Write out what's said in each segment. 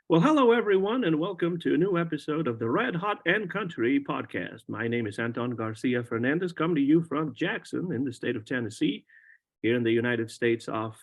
Well, hello everyone, and welcome to a new episode of the Red Hot and Country podcast. My name is Anton Garcia Fernandez, coming to you from Jackson in the state of Tennessee, here in the United States of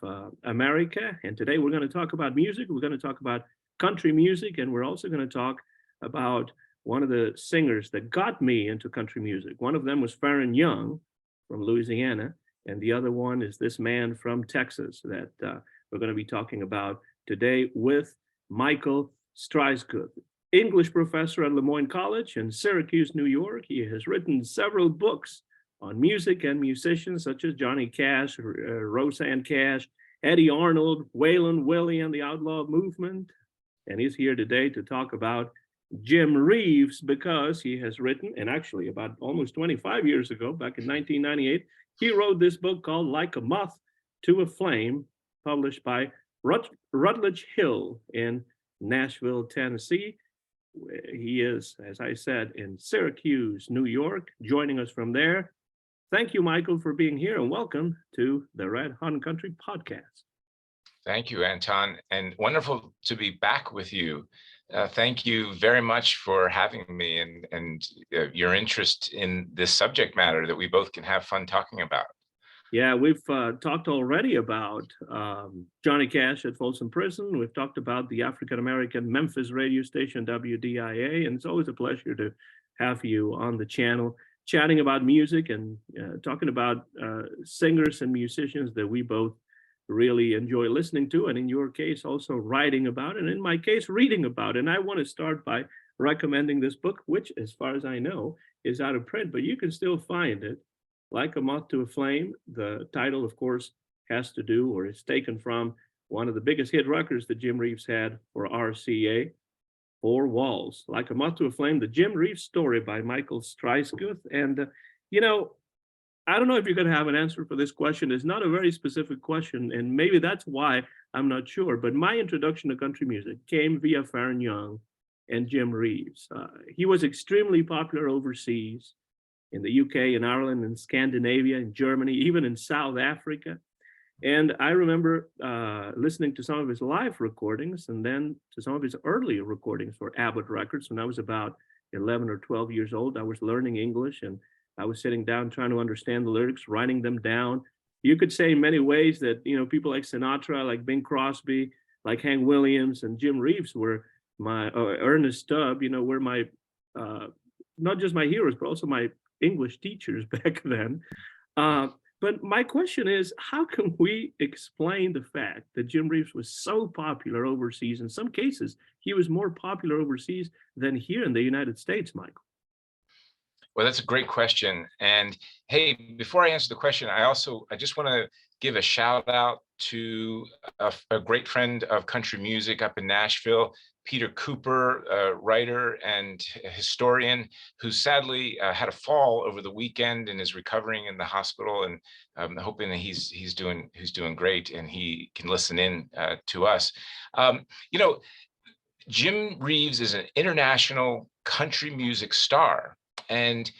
America. And today we're going to talk about music. We're going to talk about country music, and we're also going to talk about one of the singers that got me into country music. One of them was Farron Young from Louisiana, and the other one is this man from Texas that we're going to be talking about today with Michael Streissguth, English professor at Moyne College in Syracuse, New York. He has written several books on music and musicians such as Johnny Cash, Roseanne Cash, Eddie Arnold, Waylon Willie and the Outlaw Movement. And he's here today to talk about Jim Reeves because he has written, and actually about almost 25 years ago, back in 1998, he wrote this book called Like a Moth to a Flame, published by Rutledge Hill in Nashville, Tennessee. He is, as I said, in Syracuse, New York, joining us from there. Thank you, Michael, for being here, and welcome to the Red Hot Country podcast. Thank you, Anton, and wonderful to be back with you. Thank you very much for having me and your interest in this subject matter that we both can have fun talking about. Yeah, we've talked already about Johnny Cash at Folsom Prison. We've talked about the African-American Memphis radio station, WDIA, and it's always a pleasure to have you on the channel chatting about music and talking about singers and musicians that we both really enjoy listening to, and in your case, also writing about, and in my case, reading about. And I want to start by recommending this book, which, as far as I know, is out of print, but you can still find it. Like a Moth to a Flame. The title, of course, has to do or is taken from one of the biggest hit records that Jim Reeves had for RCA, Four Walls. Like a Moth to a Flame, the Jim Reeves Story by Michael Streissguth. And, I don't know if you're going to have an answer for this question. It's not a very specific question, and maybe that's why I'm not sure. But my introduction to country music came via Farron Young and Jim Reeves. He was extremely popular overseas, in the UK, in Ireland, in Scandinavia, in Germany, even in South Africa. And I remember listening to some of his live recordings and then to some of his early recordings for Abbott Records when I was about 11 or 12 years old. I was learning English and I was sitting down trying to understand the lyrics, writing them down. You could say in many ways that, people like Sinatra, like Bing Crosby, like Hank Williams and Jim Reeves were my, Ernest Stubb, were my, not just my heroes, but also my English teachers back then. But my question is, how can we explain the fact that Jim Reeves was so popular overseas? In some cases, he was more popular overseas than here in the United States, Michael. Well, that's a great question. And hey, before I answer the question, I just want to give a shout out to a great friend of country music up in Nashville, Peter Cooper, a writer and historian who sadly had a fall over the weekend and is recovering in the hospital. And I'm hoping that he's doing great and he can listen in to us. Jim Reeves is an international country music star, and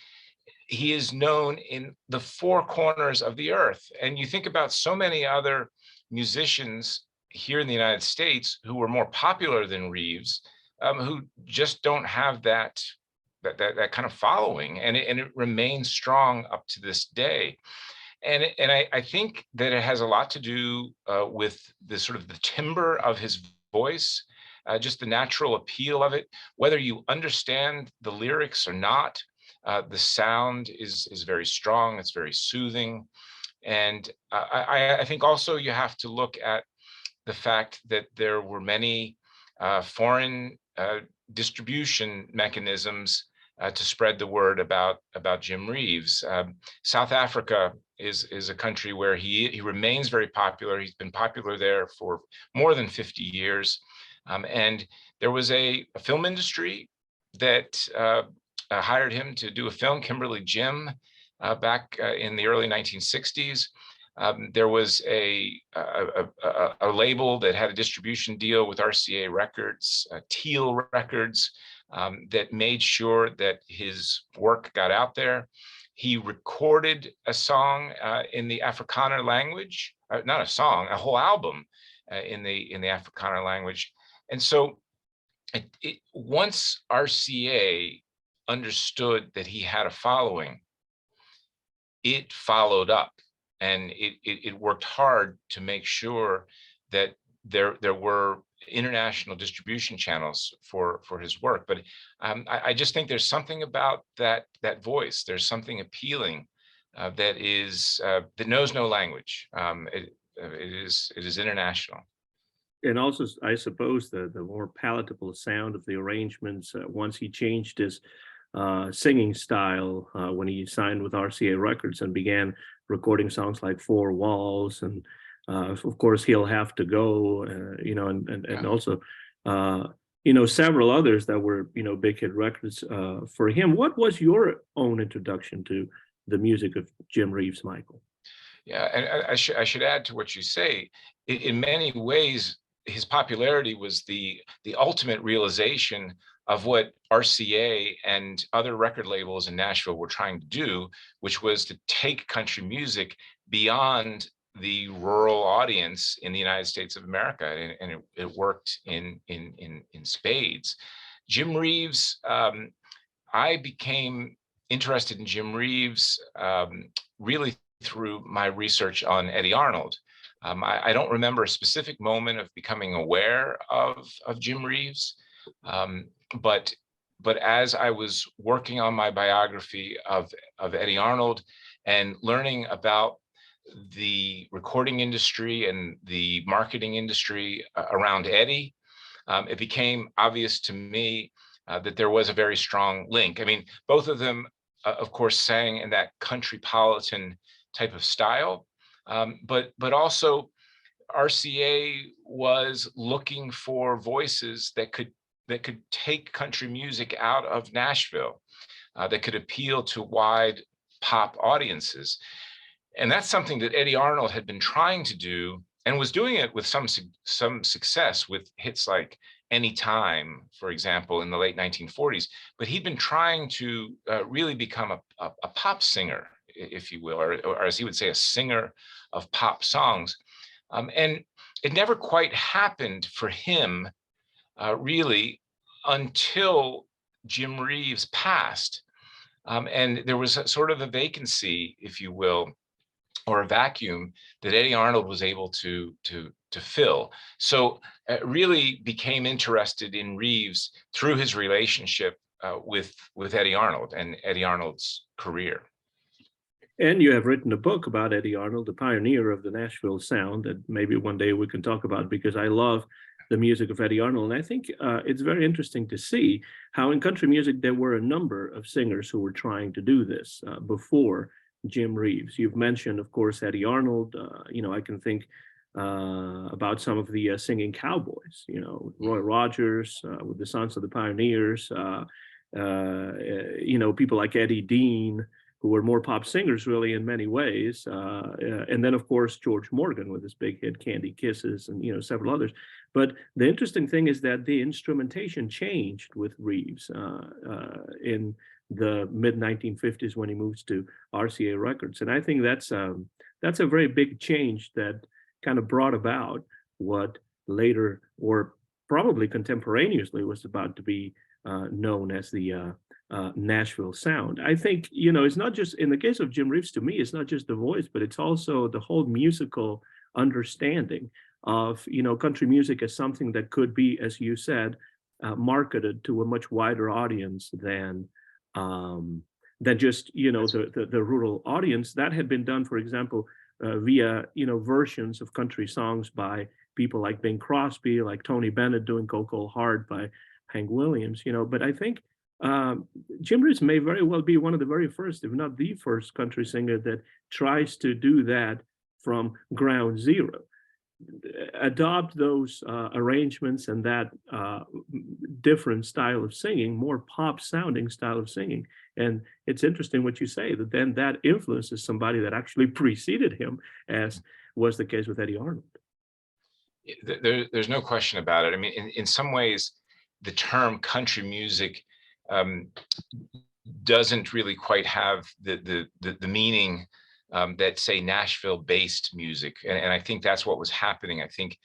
he is known in the four corners of the earth. And you think about so many other musicians here in the United States who were more popular than Reeves, who just don't have that kind of following, and it remains strong up to this day. And I think that it has a lot to do with the sort of the timbre of his voice, just the natural appeal of it, whether you understand the lyrics or not. The sound is very strong. It's very soothing. And I think also you have to look at the fact that there were many foreign distribution mechanisms to spread the word about Jim Reeves. South Africa is a country where he remains very popular. He's been popular there for more than 50 years. And there was a film industry that hired him to do a film, Kimberly Jim, back in the early 1960s. There was a label that had a distribution deal with RCA Records, Teal Records, that made sure that his work got out there. He recorded a song in the Afrikaner language, not a song, a whole album in the Afrikaner language. And so once RCA understood that he had a following, it followed up, and it worked hard to make sure that there were international distribution channels for his work. But I just think there's something about that voice. There's something appealing that knows no language. It is international. And also, I suppose the more palatable sound of the arrangements once he changed his singing style when he signed with RCA Records and began recording songs like Four Walls and of course He'll Have to Go, and also several others that were big hit records for him. What was your own introduction to the music of Jim Reeves, Michael? Yeah, and I should add to what you say. In many ways, his popularity was the ultimate realization of what RCA and other record labels in Nashville were trying to do, which was to take country music beyond the rural audience in the United States of America, and it worked in spades. Jim Reeves, I became interested in Jim Reeves really through my research on Eddie Arnold. I don't remember a specific moment of becoming aware of Jim Reeves, but as I was working on my biography of Eddie Arnold and learning about the recording industry and the marketing industry around Eddie, it became obvious to me that there was a very strong link. I mean, both of them, of course, sang in that countrypolitan type of style, but also RCA was looking for voices that could take country music out of Nashville, that could appeal to wide pop audiences. And that's something that Eddie Arnold had been trying to do, and was doing it with some success with hits like Anytime, for example, in the late 1940s. But he'd been trying to really become a pop singer, if you will, or as he would say, a singer of pop songs. And it never quite happened for him, really, until Jim Reeves passed. And there was sort of a vacancy, if you will, or a vacuum that Eddie Arnold was able to fill. So really became interested in Reeves through his relationship with Eddie Arnold and Eddie Arnold's career. And you have written a book about Eddie Arnold, the pioneer of the Nashville Sound, that maybe one day we can talk about, because I love the music of Eddie Arnold. And I think it's very interesting to see how in country music there were a number of singers who were trying to do this before Jim Reeves. You've mentioned, of course, Eddie Arnold. I can think about some of the singing cowboys, Roy Rogers with the Sons of the Pioneers, people like Eddie Dean, who were more pop singers really in many ways. And then, of course, George Morgan with his big hit Candy Kisses, and several others. But the interesting thing is that the instrumentation changed with Reeves in the mid-1950s when he moves to RCA Records. And I think that's a very big change that kind of brought about what later, or probably contemporaneously, was about to be known as the Nashville Sound. I think, it's not just, in the case of Jim Reeves, to me, it's not just the voice, but it's also the whole musical understanding of, country music as something that could be, as you said, marketed to a much wider audience than just, the rural audience. That had been done, for example, via, versions of country songs by people like Bing Crosby, like Tony Bennett doing Go Go Hard by Hank Williams, but I think Jim Reeves may very well be one of the very first, if not the first, country singer that tries to do that from ground zero. Adopt those arrangements and that different style of singing, more pop sounding style of singing. And it's interesting what you say, that then that influences somebody that actually preceded him, as was the case with Eddie Arnold. There's no question about it. I mean, in some ways, the term country music doesn't really quite have the meaning that, say, Nashville-based music, and I think that's what was happening. I think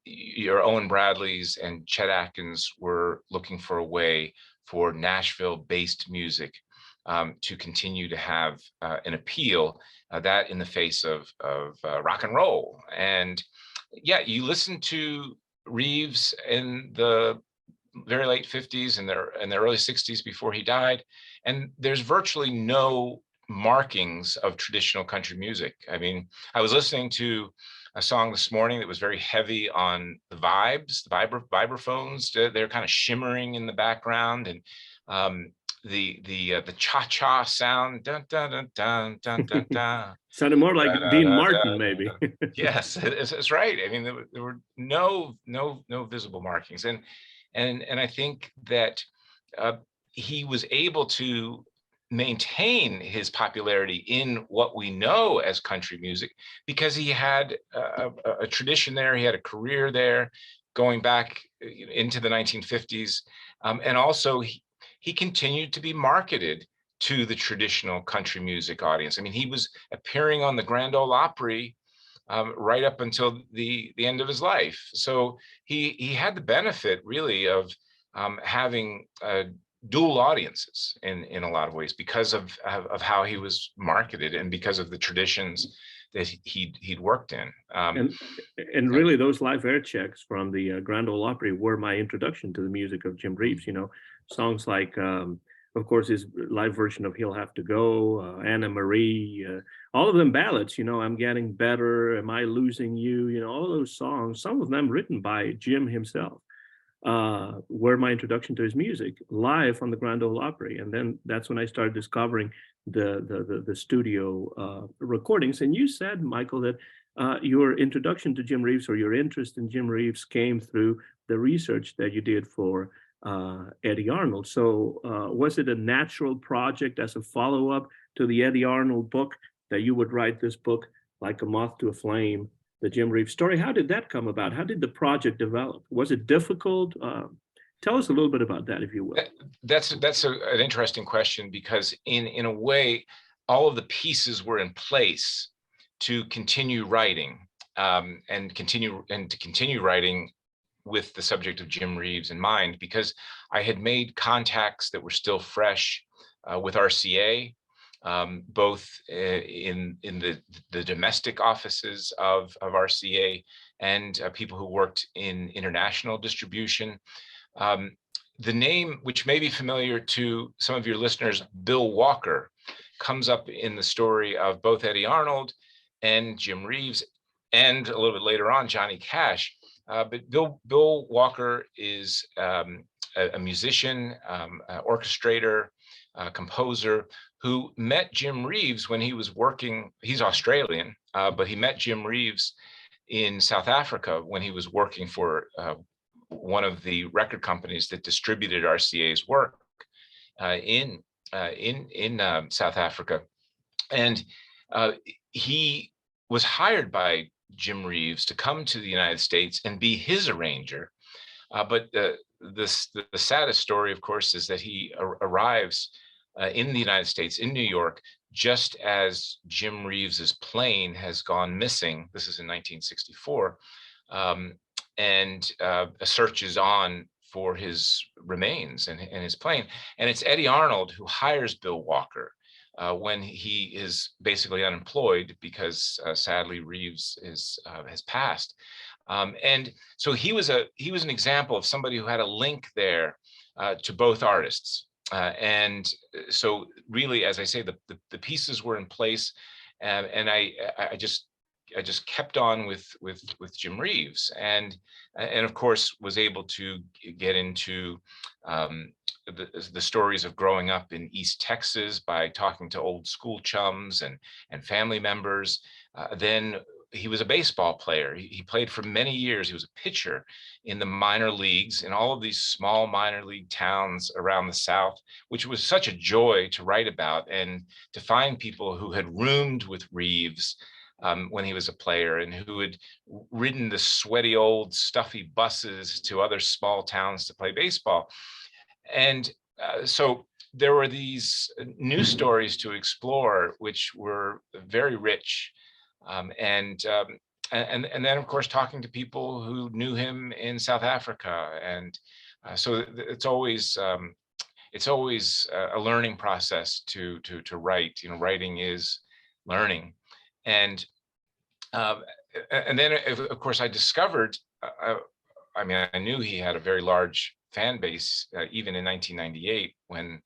your Owen Bradleys and Chet Atkins were looking for a way for Nashville-based music to continue to have an appeal, that in the face of rock and roll. And yeah, you listen to Reeves in the very late 50s and the early 60s before he died, and there's virtually no markings of traditional country music. I mean, I was listening to a song this morning that was very heavy on the vibes, the vibraphones. They're kind of shimmering in the background, and the cha-cha sound, dun dun dun dun dun dun dun. Sounded more like Da, Dean da, Martin, da, maybe. yes, it's right. I mean, there were no visible markings, and I think that he was able to maintain his popularity in what we know as country music because he had a tradition there. He had a career there going back into the 1950s, and also he continued to be marketed to the traditional country music audience. I mean, he was appearing on the Grand Ole Opry right up until the end of his life. So he had the benefit really of having dual audiences in a lot of ways because of how he was marketed and because of the traditions that he'd worked in. And really, those live air checks from the Grand Ole Opry were my introduction to the music of Jim Reeves. You know, songs like, of course, his live version of "He'll Have to Go," "Anna Marie," all of them ballads. You know, "I'm Getting Better," "Am I Losing You?" You know, all those songs, some of them written by Jim himself, were my introduction to his music live on the Grand Ole Opry. And then that's when I started discovering the studio recordings. And you said, Michael, that your introduction to Jim Reeves, or your interest in Jim Reeves, came through the research that you did for Eddie Arnold. So was it a natural project as a follow-up to the Eddie Arnold book that you would write this book, Like a Moth to a Flame, the Jim Reeves story? How did that come about? How did the project develop? Was it difficult? Tell us a little bit about that, if you will. That's an interesting question, because in a way, all of the pieces were in place to continue writing, and to continue writing with the subject of Jim Reeves in mind, because I had made contacts that were still fresh with RCA, both in the domestic offices of RCA and people who worked in international distribution. The name, which may be familiar to some of your listeners, Bill Walker, comes up in the story of both Eddie Arnold and Jim Reeves, and a little bit later on, Johnny Cash. But Bill Walker is a musician, orchestrator, composer, who met Jim Reeves when he was working. He's Australian, but he met Jim Reeves in South Africa when he was working for one of the record companies that distributed RCA's work in South Africa. And he was hired by Jim Reeves to come to the United States and be his arranger. But the saddest story, of course, is that he arrives in the United States, in New York, just as Jim Reeves's plane has gone missing. This is in 1964. And a search is on for his remains and his plane. And it's Eddie Arnold who hires Bill Walker when he is basically unemployed because sadly Reeves has passed. And so he was an example of somebody who had a link there to both artists. And so really, as I say, the pieces were in place, and I just kept on with Jim Reeves, and of course was able to get into the stories of growing up in East Texas by talking to old school chums and family members. Then he was a baseball player. He played for many years. He was a pitcher in the minor leagues in all of these small minor league towns around the South, which was such a joy to write about and to find people who had roomed with Reeves when he was a player, and who had ridden the sweaty old stuffy buses to other small towns to play baseball. And so there were these new stories to explore, which were very rich. And and then of course talking to people who knew him in South Africa, and so it's always a learning process to write. You know, writing is learning, and um, and then of course I discovered. I mean, I knew he had a very large fan base even in 1998 when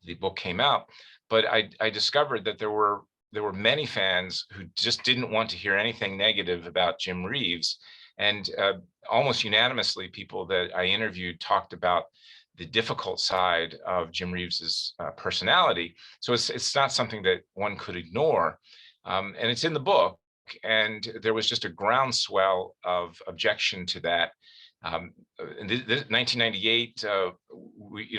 the book came out, but I discovered that there were many fans who just didn't want to hear anything negative about Jim Reeves, and almost unanimously, people that I interviewed talked about the difficult side of Jim Reeves's personality. So it's not something that one could ignore, and it's in the book. And there was just a groundswell of objection to that. In 1998,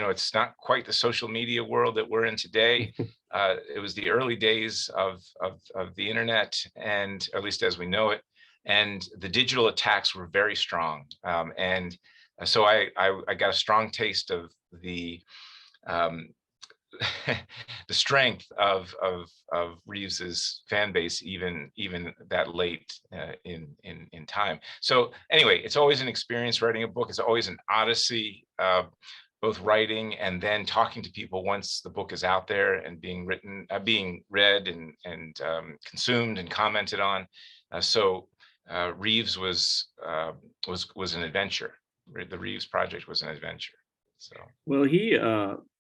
it's not quite the social media world that we're in today. It was the early days of the internet, and at least as we know it, and the digital attacks were very strong. And so I got a strong taste of the the strength of Reeves's fan base, even that late in time. So anyway, it's always an experience writing a book. It's always an odyssey, both writing and then talking to people once the book is out there and being read and consumed and commented on. So Reeves was an adventure. The Reeves Project was an adventure. So Well, he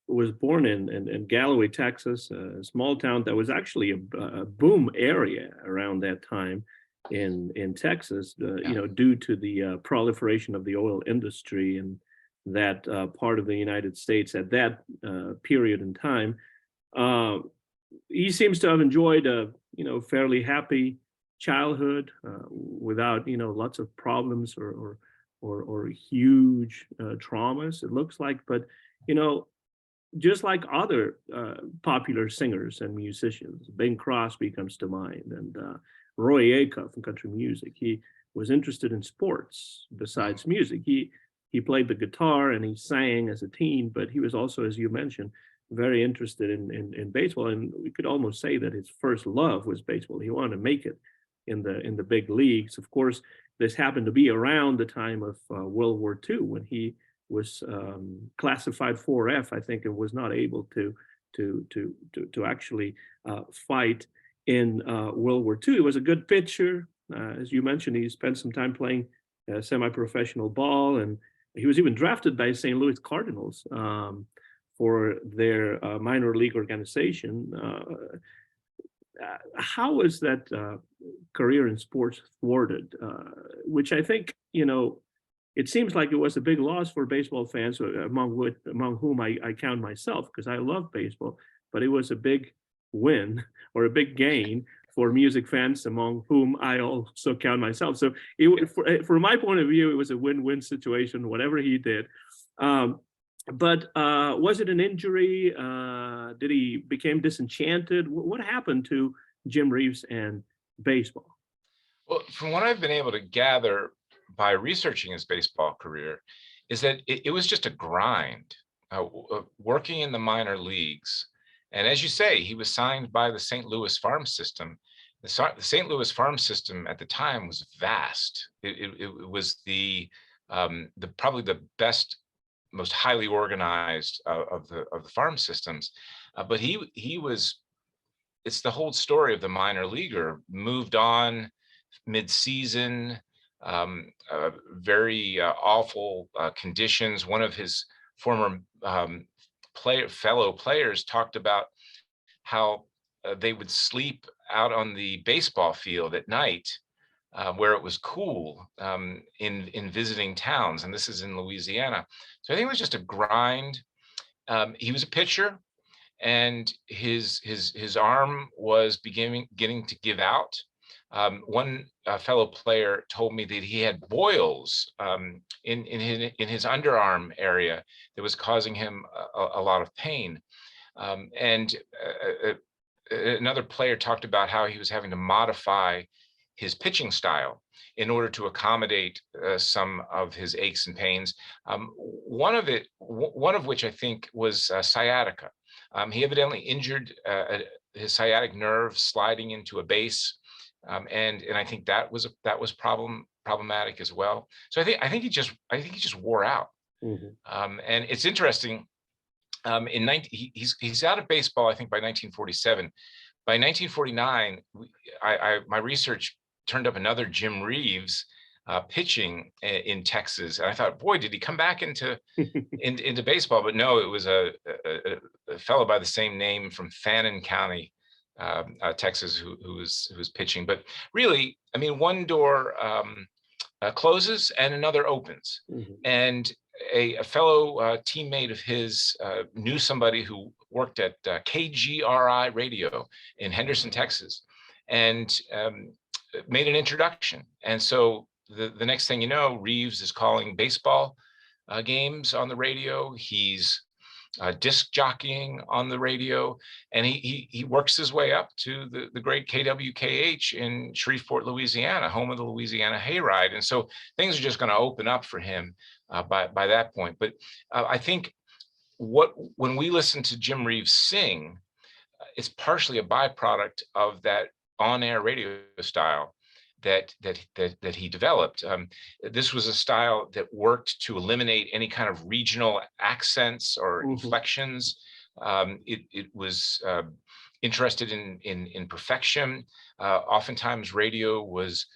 was born in Galloway, Texas, a small town that was actually a boom area around that time in Texas, due to the proliferation of the oil industry and that part of the United States at that period in time. He seems to have enjoyed a fairly happy childhood without lots of problems or huge traumas, it looks like. But just like other popular singers and musicians, Bing Crosby comes to mind, and Roy Acuff in country music. He was interested in sports besides music. He played the guitar and he sang as a teen, but he was also, as you mentioned, very interested in baseball. And we could almost say that his first love was baseball. He wanted to make it in the big leagues. Of course, this happened to be around the time of World War II, when he was classified 4F, I think, and was not able to actually fight in World War II. He was a good pitcher. As you mentioned, he spent some time playing semi-professional ball, and he was even drafted by St. Louis Cardinals for their minor league organization. How was that career in sports thwarted? Which I think, it seems like it was a big loss for baseball fans, among whom I count myself, because I love baseball, but it was a big win or a big gain for music fans, among whom I also count myself. So from my point of view, it was a win-win situation, whatever he did. But was it an injury? Did he become disenchanted? What happened to Jim Reeves and baseball? Well, from what I've been able to gather by researching his baseball career, is that it was just a grind, working in the minor leagues. And as you say, he was signed by the St. Louis farm system. The St. Louis farm system at the time was vast. It was probably the best, most highly organized of the farm systems. But he was. It's the whole story of the minor leaguer. Moved on mid-season, very awful conditions. One of his former fellow players talked about how they would sleep out on the baseball field at night, where it was cool, in visiting towns, and this is in Louisiana. So I think it was just a grind. He was a pitcher, and his arm was getting to give out. One fellow player told me that he had boils in his underarm area that was causing him a lot of pain. And another player talked about how he was having to modify his pitching style in order to accommodate some of his aches and pains. One of which I think was sciatica. He evidently injured his sciatic nerve sliding into a base And I think that was problematic as well. So I think he just wore out. Mhm. And it's interesting. He's out of baseball, I think, by 1947. By 1949, my research turned up another Jim Reeves pitching in Texas, and I thought, boy, did he come back into baseball? But no, it was a fellow by the same name from Fannin County, Texas, who was pitching. But really, I mean, one door closes and another opens, Mhm. and a fellow teammate of his knew somebody who worked at KGRI Radio in Henderson, Texas, and made an introduction. And so the next thing you know, Reeves is calling baseball games on the radio. He's disc jockeying on the radio, and he works his way up to the great KWKH in Shreveport, Louisiana, home of the Louisiana Hayride. And so things are just going to open up for him by that point. But I think when we listen to Jim Reeves sing, it's partially a byproduct of that on-air radio style that he developed. This was a style that worked to eliminate any kind of regional accents or inflections. It was interested in perfection. Oftentimes, radio was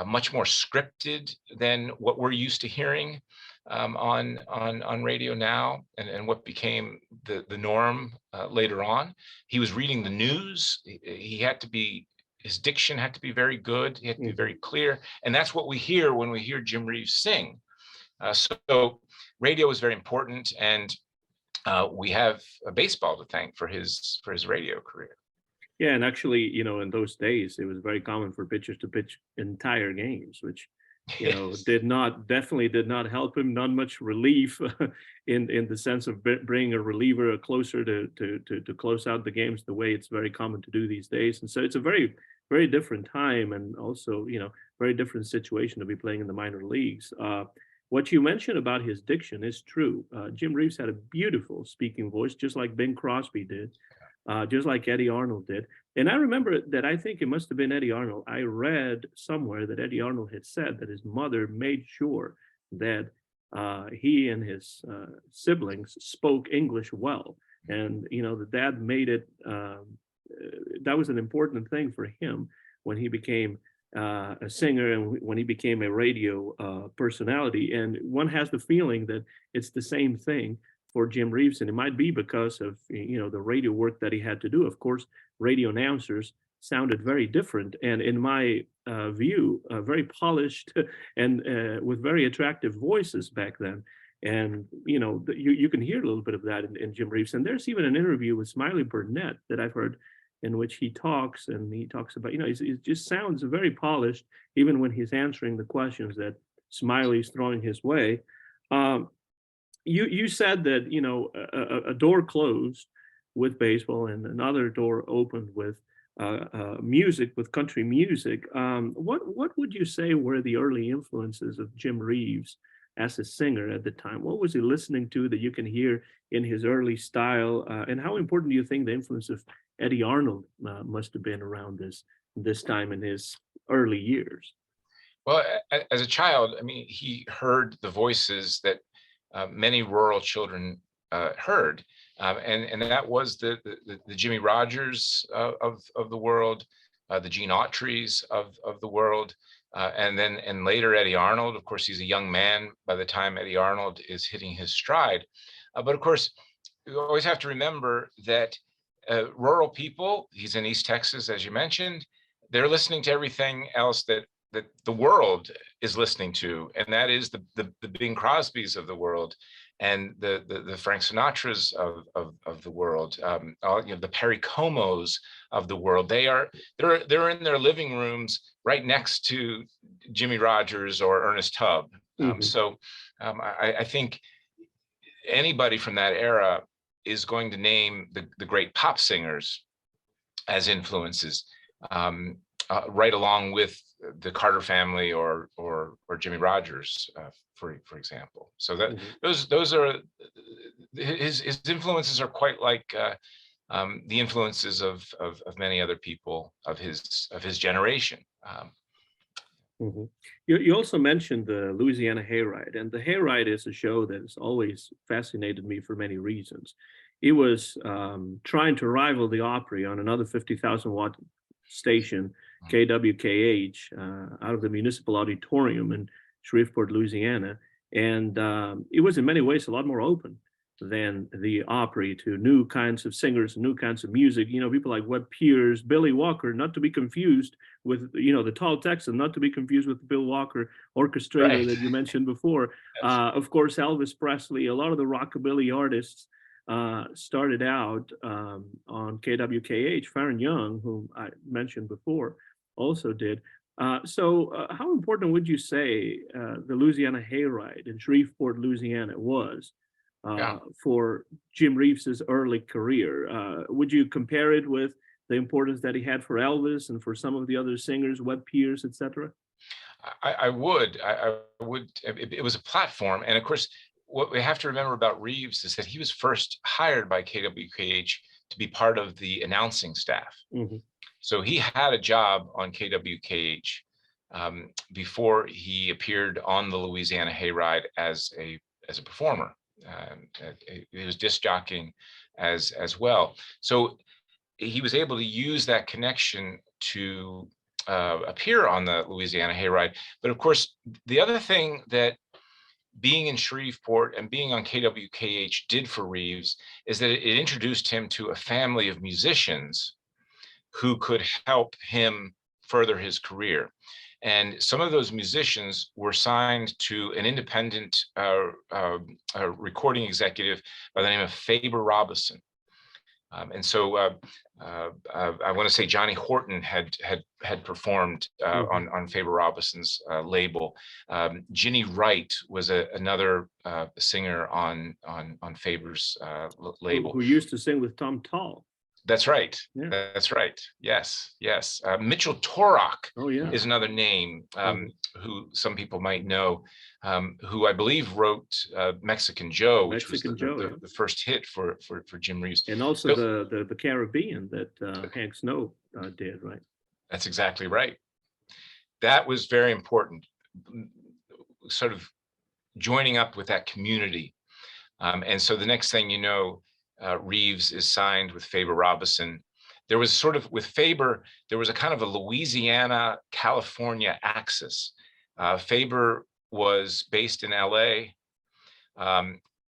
much more scripted than what we're used to hearing on radio now, and what became the norm later on. He was reading the news. He had to be. His diction had to be very good. He had to be very clear. And that's what we hear when we hear Jim Reeves sing. So radio is very important. And we have baseball to thank for his radio career. Yeah, and actually, you know, in those days, it was very common for pitchers to pitch entire games, which, you know, definitely did not help him. Not much relief in the sense of bringing a reliever closer to close out the games the way it's very common to do these days. And so it's a very, very different time, and also, you know, very different situation to be playing in the minor leagues. What you mentioned about his diction is true. Jim Reeves had a beautiful speaking voice, just like Bing Crosby did, just like Eddie Arnold did. And I remember that, I think it must have been Eddie Arnold. I read somewhere that Eddie Arnold had said that his mother made sure that he and his siblings spoke English well. And, you know, the dad made it, that was an important thing for him when he became a singer and when he became a radio personality. And one has the feeling that it's the same thing for Jim Reeves, and it might be because of, you know, the radio work that he had to do. Of course, radio announcers sounded very different, and in my view, very polished and with very attractive voices back then. And you know, you can hear a little bit of that in Jim Reeves. And there's even an interview with Smiley Burnett that I've heard, in which he talks about, you know, it just sounds very polished, even when he's answering the questions that Smiley's throwing his way. You said that, you know, a door closed with baseball and another door opened with music, with country music. What would you say were the early influences of Jim Reeves as a singer at the time? What was he listening to that you can hear in his early style? And how important do you think the influence of Eddie Arnold must have been around this time in his early years? Well, as a child, I mean, he heard the voices that many rural children heard, and that was the Jimmy Rogers of the world, the Gene Autry's of the world, and later Eddie Arnold. Of course, he's a young man by the time Eddie Arnold is hitting his stride. But of course, you always have to remember that rural people, he's in East Texas, as you mentioned, they're listening to everything else that the world is listening to, and that is the Bing Crosbys of the world, and the Frank Sinatras of the world, you know, the Perry Comos of the world. They're in their living rooms right next to Jimmy Rogers or Ernest Tubb. So I think anybody from that era is going to name the great pop singers as influences, right along with the Carter family or Jimmy Rogers, for example. So that those are his influences are quite like the influences of many other people of his generation. Mhm. You also mentioned the Louisiana Hayride, and the Hayride is a show that has always fascinated me for many reasons. It was trying to rival the Opry on another 50,000 watt station, KWKH, out of the Municipal Auditorium in Shreveport, Louisiana. And it was in many ways a lot more open than the Opry to new kinds of singers, new kinds of music. You know, people like Webb Pierce, Billy Walker, not to be confused with, you know, the tall Texan, not to be confused with the Bill Walker orchestrator Right. that you mentioned before. Yes. Of course, Elvis Presley, a lot of the rockabilly artists started out on KWKH. Farron Young, whom I mentioned before, also did. So how important would you say the Louisiana Hayride in Shreveport, Louisiana was Yeah. for Jim Reeves's early career? Would you compare it with the importance that he had for Elvis and for some of the other singers, Webb Pierce, etc.? I would. I would. It was a platform. And of course, what we have to remember about Reeves is that he was first hired by KWKH to be part of the announcing staff. Mm-hmm. So he had a job on KWKH before he appeared on the Louisiana Hayride as a performer. He was disc jockeying as well. So he was able to use that connection to appear on the Louisiana Hayride. But of course, the other thing that being in Shreveport and being on KWKH did for Reeves is that it introduced him to a family of musicians who could help him further his career. And some of those musicians were signed to an independent recording executive by the name of Faber Robison. And so I want to say Johnny Horton had performed on Faber Robison's label. Ginny Wright was another singer on Faber's label. Who used to sing with Tom Tall. That's right. Yeah. That's right. Yes, yes. Mitchell Torok is another name who some people might know, who I believe wrote Mexican Joe, which was the first hit for Jim Reeves. And also the Caribbean that Hank Snow did, right? That's exactly right. That was very important, sort of joining up with that community. And so the next thing you know, Reeves is signed with Faber Robison. There was sort of, with Faber, there was a kind of a Louisiana, California axis. Faber was based in LA.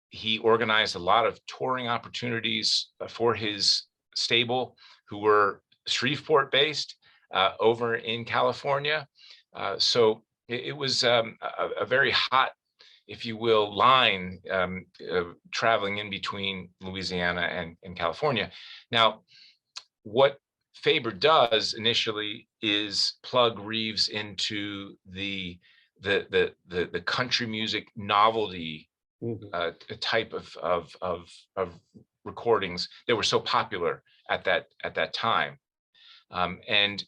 He organized a lot of touring opportunities for his stable, who were Shreveport based over in California. So it was a very hot, if you will, line traveling in between Louisiana and California. Now, what Faber does initially is plug Reeves into the country music novelty type of recordings that were so popular at that time, and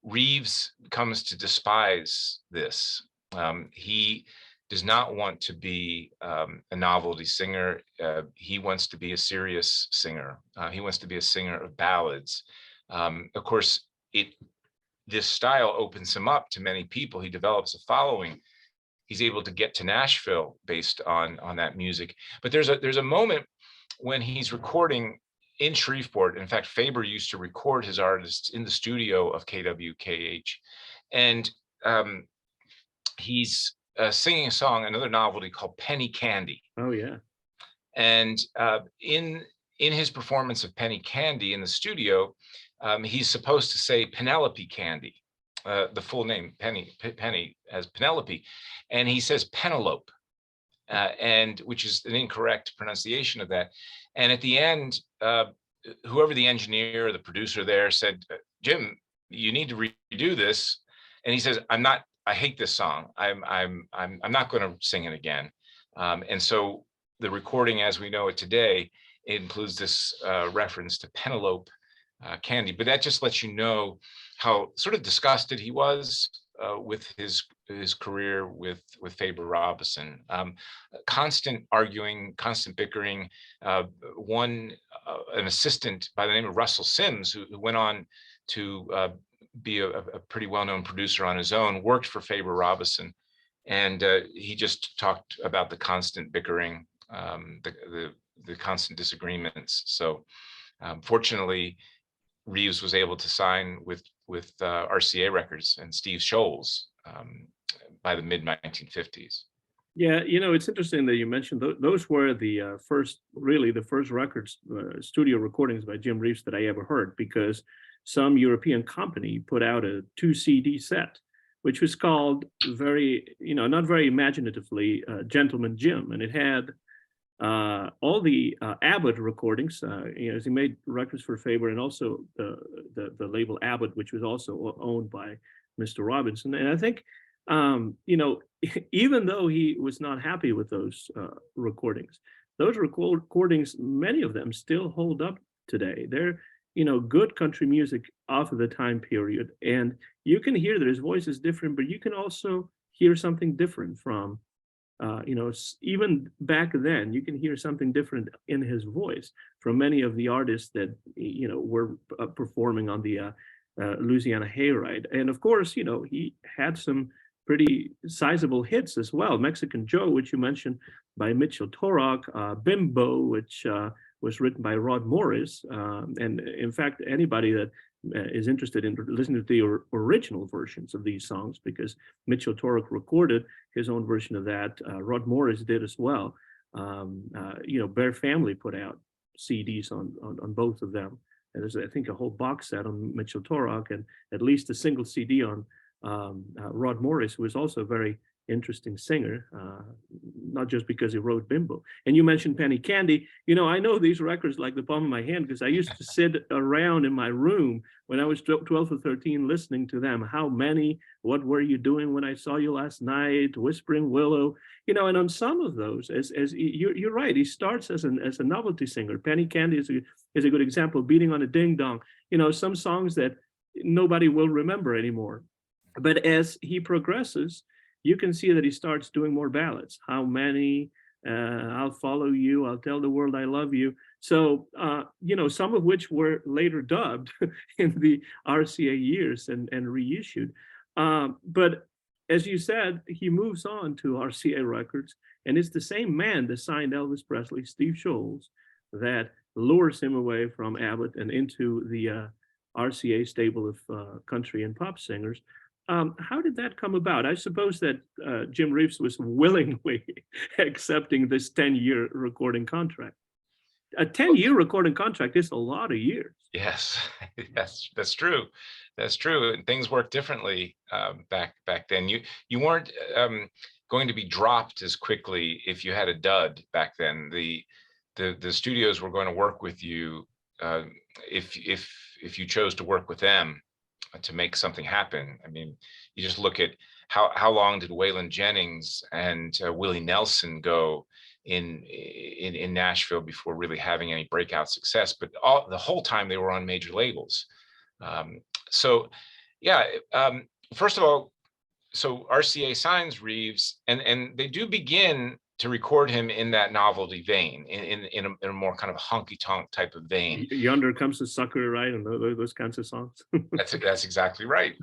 Reeves comes to despise this. He does not want to be a novelty singer. He wants to be a serious singer. He wants to be a singer of ballads. Of course, this style opens him up to many people. He develops a following. He's able to get to Nashville based on that music. But there's a moment when he's recording in Shreveport. In fact, Faber used to record his artists in the studio of KWKH, and he's singing a song, another novelty called Penny Candy. Oh yeah. And in his performance of Penny Candy in the studio, he's supposed to say Penelope Candy, the full name, Penny as Penelope, and he says Penelope, and which is an incorrect pronunciation of that. And at the end, whoever the engineer or the producer there said, Jim, you need to redo this. And he says, I hate this song. I'm not going to sing it again. And so the recording, as we know it today, includes this reference to Penelope Candy. But that just lets you know how sort of disgusted he was with his career with Faber Robison. Constant arguing, constant bickering. An assistant by the name of Russell Sims, who went on to be a pretty well-known producer on his own, worked for Faber Robinson, and he just talked about the constant bickering, the constant disagreements. So fortunately, Reeves was able to sign with RCA Records and Steve Sholes by the mid 1950s. Yeah, it's interesting that you mentioned those were the first records, studio recordings by Jim Reeves that I ever heard, because some European company put out a 2 CD set, which was called not very imaginatively, Gentleman Jim, and it had all the Abbott recordings. As he made records for Faber, and also the label Abbott, which was also owned by Mr. Robinson. And I think, even though he was not happy with those recordings, many of them still hold up today. They're good country music off of the time period, and you can hear that his voice is different, but you can also hear something different from even back then. You can hear something different in his voice from many of the artists that were performing on the Louisiana Hayride. And of course, he had some pretty sizable hits as well. Mexican Joe, which you mentioned, by Mitchell Torok, Bimbo, which was written by Rod Morris. And in fact, anybody that is interested in listening to the original versions of these songs, because Mitchell Torok recorded his own version of that. Rod Morris did as well. Bear Family put out CDs on both of them. And there's, I think, a whole box set on Mitchell Torok, and at least a single CD on Rod Morris, who was also a very interesting singer, not just because he wrote Bimbo. And you mentioned Penny Candy. I know these records like the palm of my hand, because I used to sit around in my room when I was 12 or 13 listening to them. How Many, What Were You Doing When I Saw You Last Night, Whispering Willow, and on some of those, as you're right, he starts as a novelty singer. Penny Candy is a good example. Beating on a Ding Dong, some songs that nobody will remember anymore. But as he progresses, you can see that he starts doing more ballads. How Many, I'll Follow You, I'll Tell the World I Love You. So, some of which were later dubbed in the RCA years and reissued. But as you said, he moves on to RCA Records, and it's the same man that signed Elvis Presley, Steve Sholes, that lures him away from Abbott and into the RCA stable of country and pop singers. How did that come about? I suppose that Jim Reeves was willingly accepting this 10-year recording contract. A 10-year recording contract is a lot of years. Yes, yes, that's true. That's true. And things worked differently back then. You weren't going to be dropped as quickly if you had a dud back then. The studios were going to work with you if you chose to work with them to make something happen. I mean, you just look at how long did Waylon Jennings and Willie Nelson go in Nashville before really having any breakout success, but the whole time they were on major labels. First of all, so RCA signs Reeves, and they do begin to record him in that novelty vein, in a more kind of honky tonk type of vein. Yonder Comes the Sucker, right? And those kinds of songs. That's exactly right.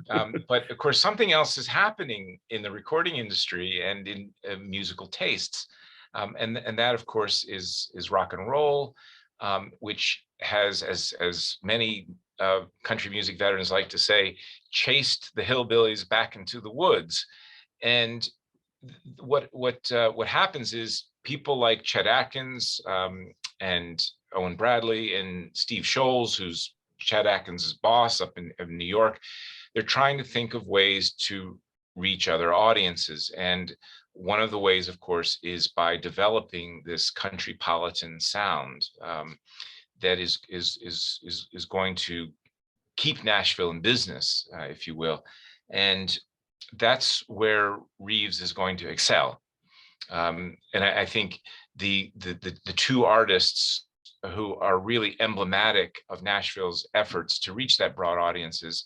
But of course, something else is happening in the recording industry and in musical tastes. And that, of course, is rock and roll, which has, as many country music veterans like to say, chased the hillbillies back into the woods. And what happens is people like Chet Atkins and Owen Bradley and Steve Sholes, who's Chet Atkins' boss up in New York, they're trying to think of ways to reach other audiences. And one of the ways, of course, is by developing this countrypolitan sound that is going to keep Nashville in business, if you will. And that's where Reeves is going to excel. And I think the two artists who are really emblematic of Nashville's efforts to reach that broad audience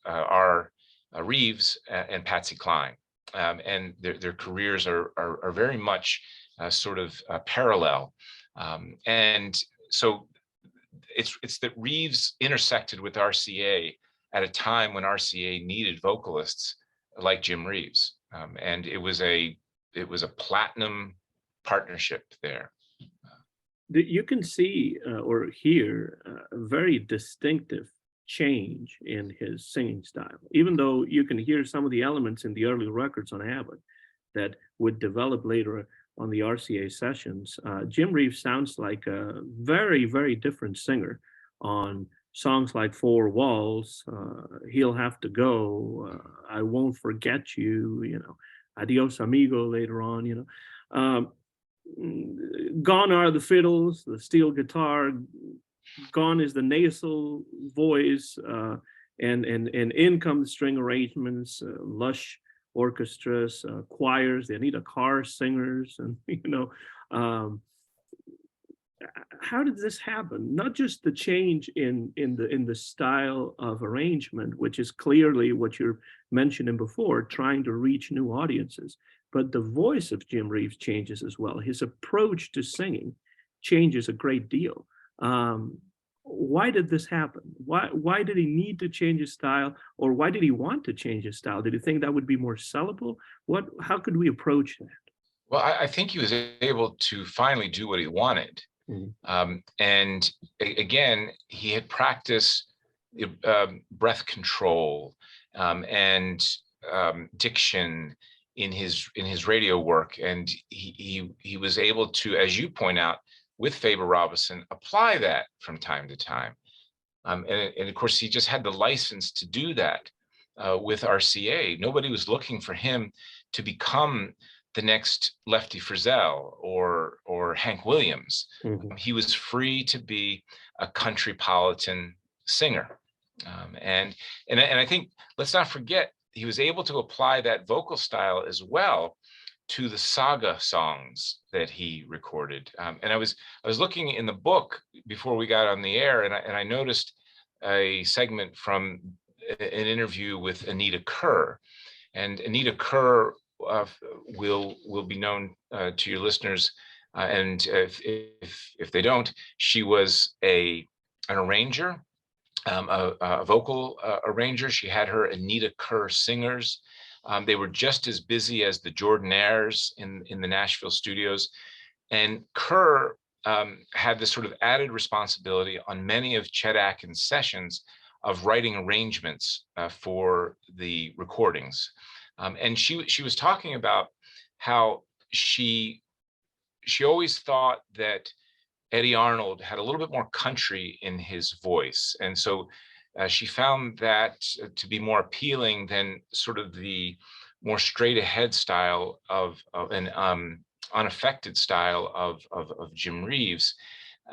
are Reeves and Patsy Cline. And their careers are very much sort of parallel. And so it's that Reeves intersected with RCA at a time when RCA needed vocalists like Jim Reeves. And it was a platinum partnership there. You can see or hear a very distinctive change in his singing style, even though you can hear some of the elements in the early records on Abbott that would develop later on the RCA sessions. Jim Reeves sounds like a very, very different singer on songs like Four Walls, He'll Have to Go, I Won't Forget You, Adios Amigo later on, Gone are the fiddles, the steel guitar, gone is the nasal voice, and in come the string arrangements, lush orchestras, choirs, they need a car singers, and how did this happen? Not just the change in the style of arrangement, which is clearly what you're mentioning before, trying to reach new audiences, but the voice of Jim Reeves changes as well. His approach to singing changes a great deal. Why did this happen? Why did he need to change his style, or why did he want to change his style? Did he think that would be more sellable? How could we approach that? Well, I think he was able to finally do what he wanted. And again, he had practiced breath control and diction in his radio work, and he was able to, as you point out, with Faber Robinson, apply that from time to time. And of course, he just had the license to do that with RCA. Nobody was looking for him to become the next Lefty Frizzell or Hank Williams. He was free to be a countrypolitan singer. And I think, let's not forget, he was able to apply that vocal style as well to the saga songs that he recorded. And I was looking in the book before we got on the air, and I noticed a segment from an interview with Anita Kerr. And Anita Kerr will be known to your listeners, and if they don't, she was an arranger, a vocal arranger. She had her Anita Kerr Singers. They were just as busy as the Jordanaires in the Nashville studios. And Kerr had this sort of added responsibility on many of Chet Atkins' sessions of writing arrangements for the recordings. And she was talking about how she always thought that Eddie Arnold had a little bit more country in his voice. And so she found that to be more appealing than sort of the more straight ahead style of an unaffected style of Jim Reeves.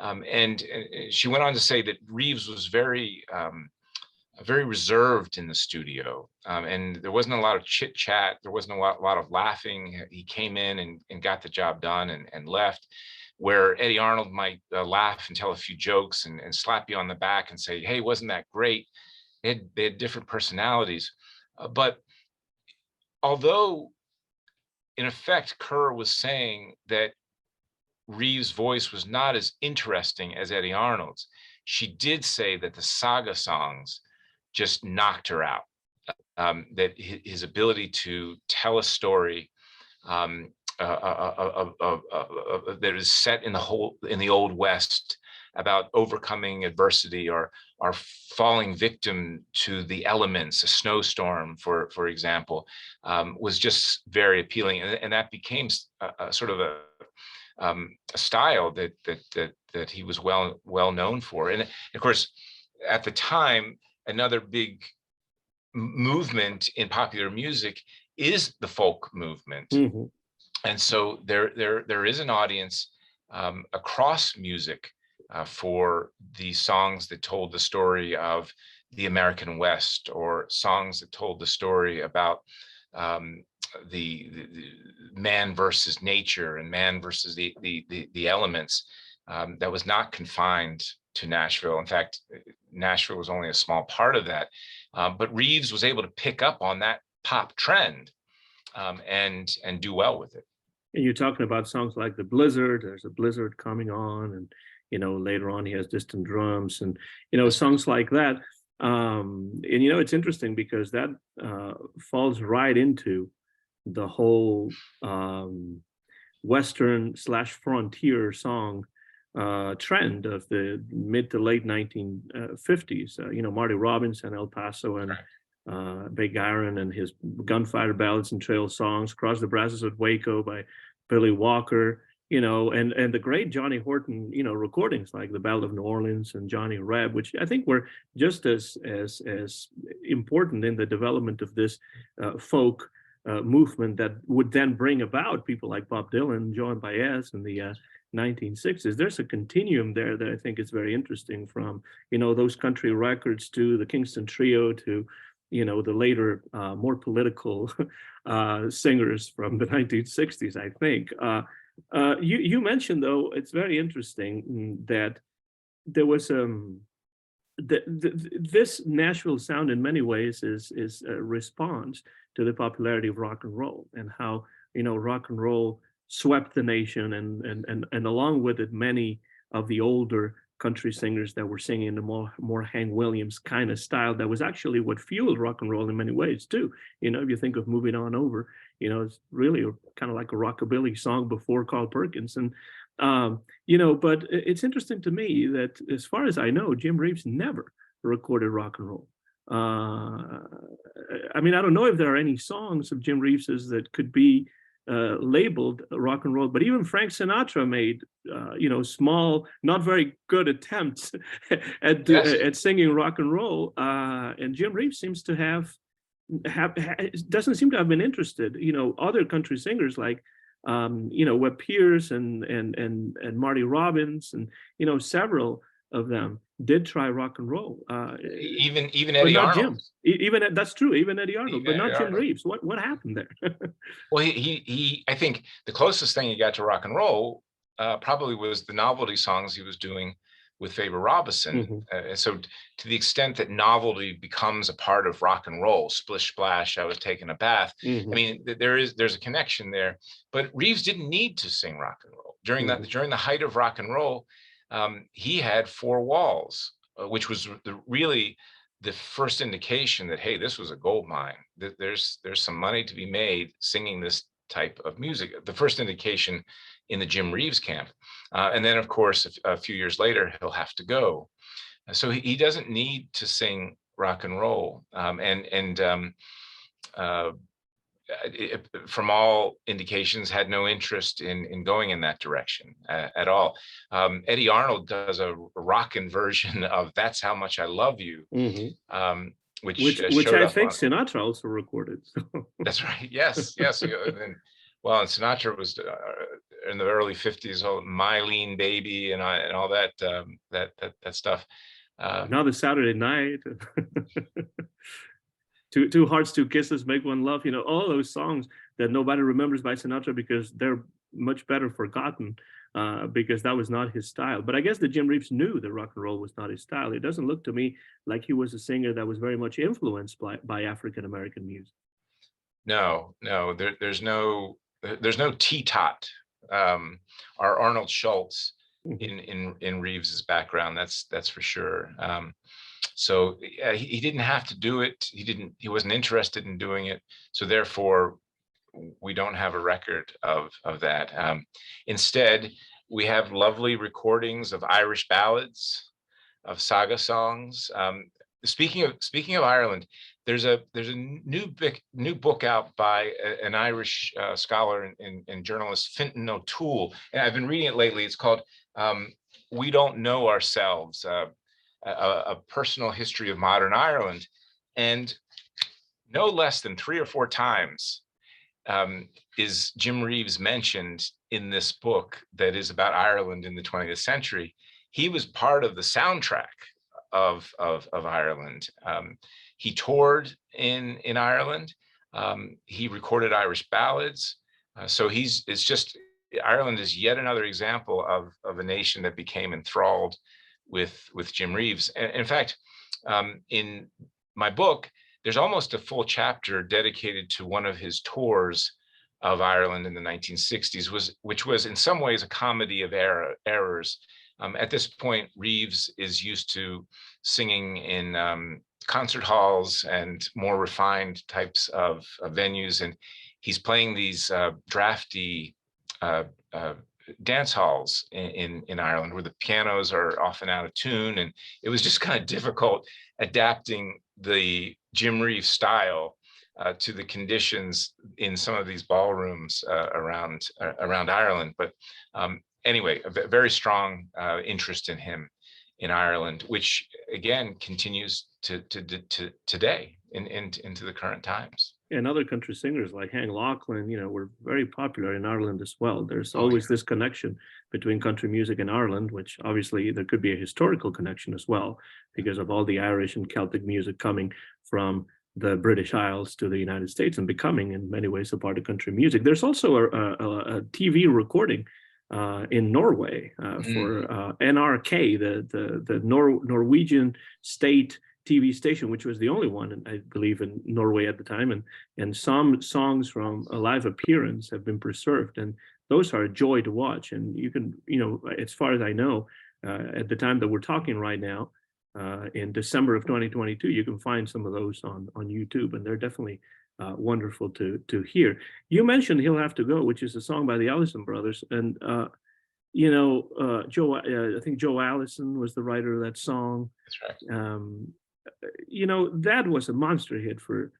And she went on to say that Reeves was very reserved in the studio, and there wasn't a lot of chit chat. There wasn't a lot of laughing. He came in and got the job done and left. Where Eddie Arnold might laugh and tell a few jokes and slap you on the back and say, "Hey, wasn't that great?" They had different personalities, but although in effect Kerr was saying that Reeves' voice was not as interesting as Eddie Arnold's, she did say that the saga songs just knocked her out. That his ability to tell a story that is set in the Old West about overcoming adversity or falling victim to the elements, a snowstorm, for example, was just very appealing, and that became a sort of a style that he was well known for. And of course, at the time, another big movement in popular music is the folk movement. And so there is an audience across music for the songs that told the story of the American West, or songs that told the story about the man versus nature and man versus the elements. That was not confined to Nashville. In fact, Nashville was only a small part of that. But Reeves was able to pick up on that pop trend and do well with it. And you're talking about songs like The Blizzard. There's a blizzard coming on, and later on he has distant drums, and songs like that. And it's interesting because that falls right into the whole Western / frontier song trend of the mid to late 1950s. Marty Robbins and El Paso and Big Iron and his gunfighter ballads and trail songs, Cross the Brazos at Waco by Billy Walker, and the great Johnny Horton, recordings like the Ballad of New Orleans and Johnny Reb, which I think were just as important in the development of this folk movement that would then bring about people like Bob Dylan, Joan Baez in the 1960s. There's a continuum there that I think is very interesting, from those country records to the Kingston Trio to the later more political singers from the 1960s, I think. You mentioned, though, it's very interesting that there was this Nashville Sound in many ways is a response to the popularity of rock and roll, and how rock and roll swept the nation, and along with it many of the older country singers that were singing in the more Hank Williams kind of style that was actually what fueled rock and roll in many ways too. If you think of Moving On Over, it's really kind of like a rockabilly song before Carl Perkins. And but it's interesting to me that, as far as I know, Jim Reeves never recorded rock and roll. I don't know if there are any songs of Jim Reeves's that could be labeled rock and roll, but even Frank Sinatra made small, not very good attempts at singing rock and roll, and Jim Reeves seems to doesn't seem to have been interested. Other country singers like Webb Pierce and Marty Robbins and several of them did try rock and roll. Even Eddie Arnold. Even that's true. Even Eddie Arnold, but not Jim Reeves. What happened there? Well, he I think the closest thing he got to rock and roll probably was the novelty songs he was doing with Faber Robinson. So to the extent that novelty becomes a part of rock and roll, Splish Splash, I Was Taking a Bath. There's a connection there. But Reeves didn't need to sing rock and roll during the height of rock and roll. He had Four Walls, which was really the first indication that, hey, this was a gold mine. There's some money to be made singing this type of music. The first indication in the Jim Reeves camp. And then, of course, a few years later, he'll have to go. So he doesn't need to sing rock and roll. From all indications, had no interest in going in that direction at all. Eddie Arnold does a rockin' version of "That's How Much I Love You," which I think Sinatra also recorded. That's right. Yes. And Sinatra was in the early '50s, "Mylene Baby" and all that stuff. Another Saturday Night. Two Hearts, Two Kisses, Make One Love, all those songs that nobody remembers by Sinatra because they're much better forgotten because that was not his style. But I guess that Jim Reeves knew that rock and roll was not his style. It doesn't look to me like he was a singer that was very much influenced by African-American music. No, there's no T-Tot or Arnold Schultz in Reeves's background. That's for sure. So he didn't have to do it. He wasn't interested in doing it. So therefore, we don't have a record of that. Instead, we have lovely recordings of Irish ballads, of saga songs. Speaking of Ireland, there's a new book out by an Irish scholar and journalist, Fintan O'Toole, and I've been reading it lately. It's called "We Don't Know Ourselves." A personal history of modern Ireland, and no less than 3 or 4 times is Jim Reeves mentioned in this book that is about Ireland in the 20th century. He was part of the soundtrack of Ireland. He toured in Ireland. He recorded Irish ballads. So Ireland is yet another example of a nation that became enthralled with Jim Reeves. And in fact, in my book, there's almost a full chapter dedicated to one of his tours of Ireland in the 1960s, which was in some ways a comedy of errors. At this point, Reeves is used to singing in concert halls and more refined types of venues. And he's playing these drafty dance halls in Ireland, where the pianos are often out of tune. And it was just kind of difficult adapting the Jim Reeves style to the conditions in some of these ballrooms around Ireland. But anyway, a very strong interest in him in Ireland, which again continues to today into the current times. And other country singers like Hang Lachlan, were very popular in Ireland as well. There's always this connection between country music and Ireland, which obviously there could be a historical connection as well, because of all the Irish and Celtic music coming from the British Isles to the United States and becoming in many ways a part of country music. There's also a TV recording in Norway for NRK, the Norwegian state TV station, which was the only one, I believe, in Norway at the time, and some songs from a live appearance have been preserved, and those are a joy to watch. And you can, as far as I know, at the time that we're talking right now, in December of 2022, you can find some of those on YouTube, and they're definitely wonderful to hear. You mentioned "He'll Have to Go," which is a song by the Allison Brothers, and I think Joe Allison was the writer of that song. That's right. That was a monster hit for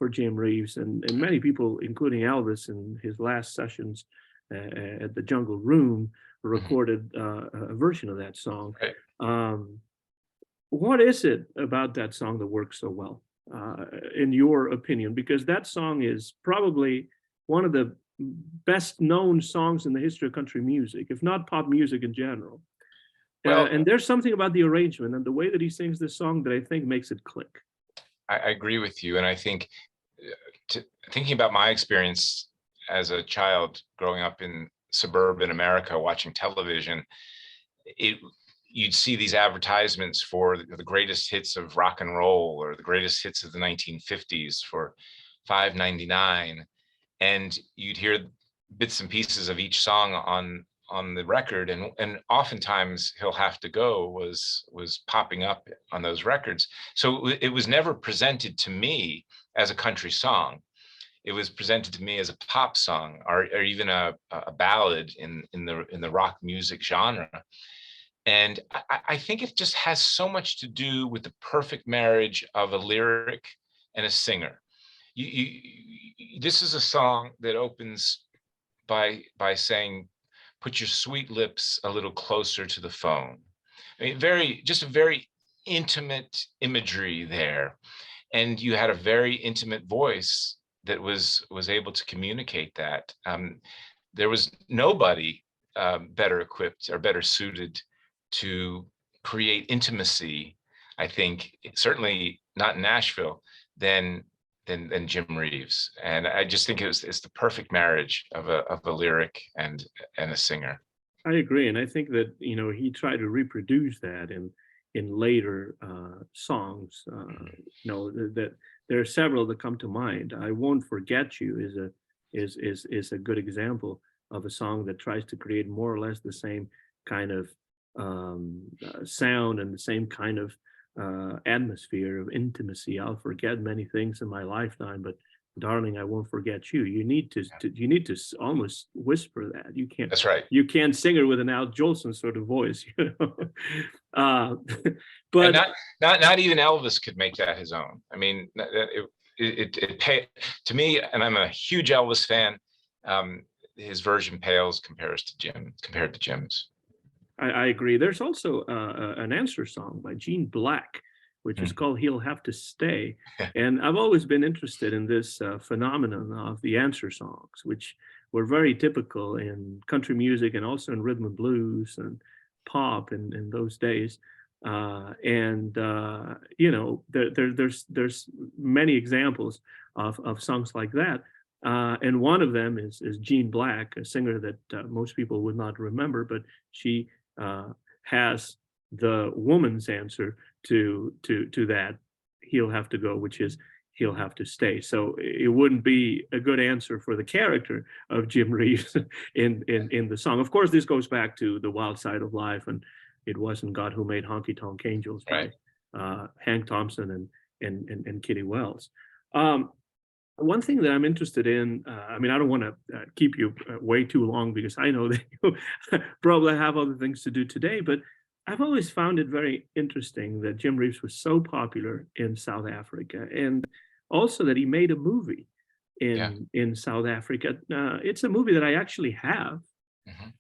Jim Reeves, and many people, including Elvis in his last sessions at the Jungle Room, recorded a version of that song. Right. What is it about that song that works so well, in your opinion? Because that song is probably one of the best known songs in the history of country music, if not pop music in general. Well, and there's something about the arrangement and the way that he sings this song that I think makes it click. I agree with you. And I think thinking about my experience as a child growing up in suburban America, watching television, you'd see these advertisements for the greatest hits of rock and roll or the greatest hits of the 1950s for $5.99. And you'd hear bits and pieces of each song on the record, and oftentimes "He'll Have to Go" was popping up on those records. So it was never presented to me as a country song. It was presented to me as a pop song, or even a ballad in the rock music genre. And I think it just has so much to do with the perfect marriage of a lyric and a singer. This is a song that opens by saying, "Put your sweet lips a little closer to the phone." I mean, just a very intimate imagery there. And you had a very intimate voice that was able to communicate that. There was nobody better equipped or better suited to create intimacy, I think, certainly not in Nashville, than Jim Reeves. And I just think it's the perfect marriage of a lyric and a singer. I agree, and I think that he tried to reproduce that in later songs. That there are several that come to mind. "I Won't Forget You" is a good example of a song that tries to create more or less the same kind of sound and the same kind of atmosphere of intimacy. "I'll forget many things in my lifetime, but darling, I won't forget you." You need to almost whisper that. You can't. That's right. You can't sing it with an Al Jolson sort of voice, but not even Elvis could make that his own. I mean, to me, and I'm a huge Elvis fan. His version pales compared to Jim's. I agree. There's also an answer song by Gene Black, which is called "He'll Have to Stay." And I've always been interested in this phenomenon of the answer songs, which were very typical in country music and also in rhythm and blues and pop in those days. There's many examples of songs like that. And one of them is Gene Black, a singer that most people would not remember, but she has the woman's answer to that "He'll Have to Go," which is "He'll Have to Stay." So it wouldn't be a good answer for the character of Jim Reeves in the song. Of course, this goes back to "The Wild Side of Life" and "It Wasn't God Who Made Honky Tonk Angels" by Hank Thompson and Kitty Wells. One thing that I'm interested in, I mean, I don't want to keep you way too long because I know that you probably have other things to do today, but I've always found it very interesting that Jim Reeves was so popular in South Africa, and also that he made a movie Yeah. in South Africa. It's a movie that I actually have,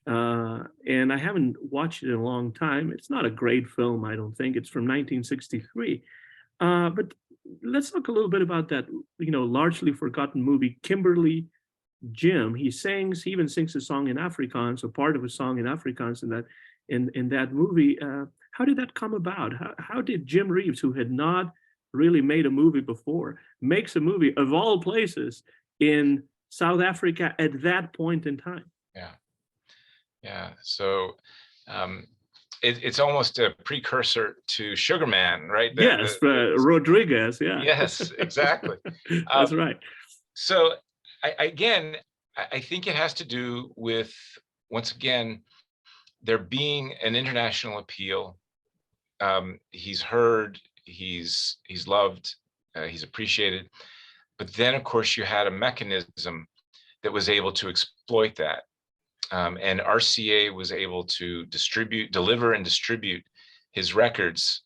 and I haven't watched it in a long time. It's not a great film, I don't think. It's from 1963. But let's talk a little bit about that, largely forgotten movie, Kimberly Jim. He even sings a song in Afrikaans, or part of a song in Afrikaans in that movie. How did that come about? How did Jim Reeves, who had not really made a movie before, makes a movie of all places in South Africa at that point in time? Yeah. Yeah. So it's almost a precursor to Sugar Man, right? Yes, Rodriguez. Yeah. Yes, exactly. That's right. So I think it has to do with, once again, there being an international appeal. He's heard, he's loved, he's appreciated. But then, of course, you had a mechanism that was able to exploit that. And RCA was able to deliver and distribute his records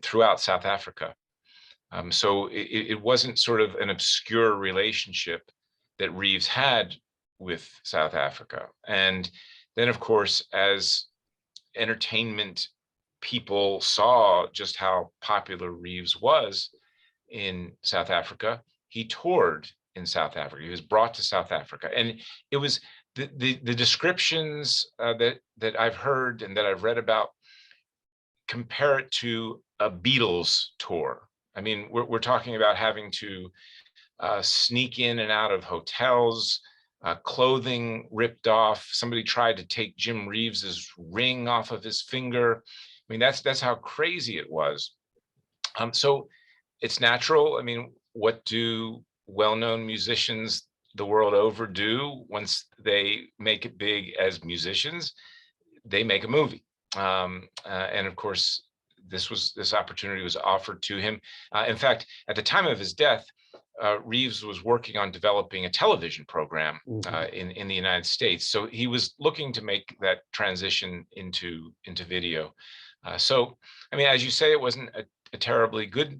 throughout South Africa. So it wasn't sort of an obscure relationship that Reeves had with South Africa. And then, of course, as entertainment people saw just how popular Reeves was in South Africa, he toured in South Africa. He was brought to South Africa. And it was the descriptions that I've heard and that I've read about compare it to a Beatles tour. I mean, we're talking about having to sneak in and out of hotels, clothing ripped off. Somebody tried to take Jim Reeves's ring off of his finger. I mean, that's how crazy it was. So it's natural. I mean, what do well-known musicians the world over do once they make it big as musicians? They make a movie. And of course, this opportunity was offered to him. In fact, at the time of his death, Reeves was working on developing a television program in the United States. So he was looking to make that transition into video. So, I mean, as you say, it wasn't a terribly good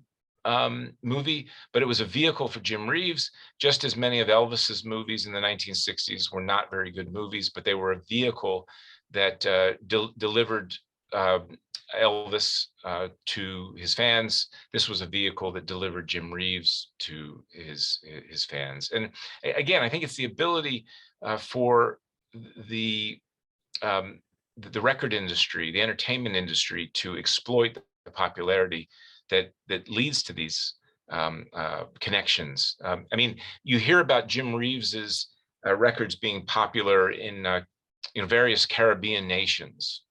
movie, but it was a vehicle for Jim Reeves, just as many of Elvis's movies in the 1960s were not very good movies, but they were a vehicle that delivered Elvis to his fans. This was a vehicle that delivered Jim Reeves to his fans. And again, I think it's the ability for the record industry, the entertainment industry, to exploit the popularity that leads to these connections. I mean, you hear about Jim Reeves's records being popular in various Caribbean nations,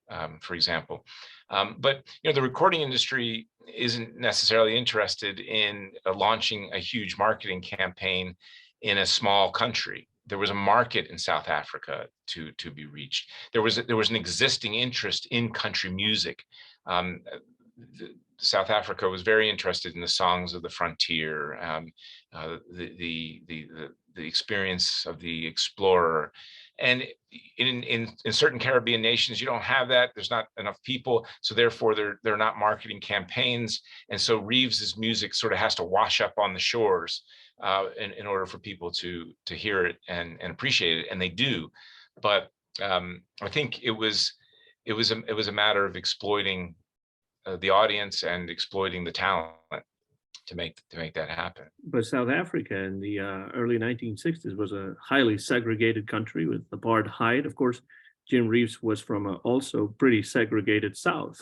for example. But the recording industry isn't necessarily interested in launching a huge marketing campaign in a small country. There was a market in South Africa to be reached. There was an existing interest in country music. South Africa was very interested in the songs of the frontier, the experience of the explorer. And in certain Caribbean nations, you don't have that. There's not enough people, so therefore they're not marketing campaigns. And so Reeves's music sort of has to wash up on the shores in order for people to hear it and appreciate it, and they do. But I think it was a matter of exploiting the audience and exploiting the talent to make that happen. But South Africa in the early 1960s was a highly segregated country with apartheid. Of course, Jim Reeves was from a also pretty segregated South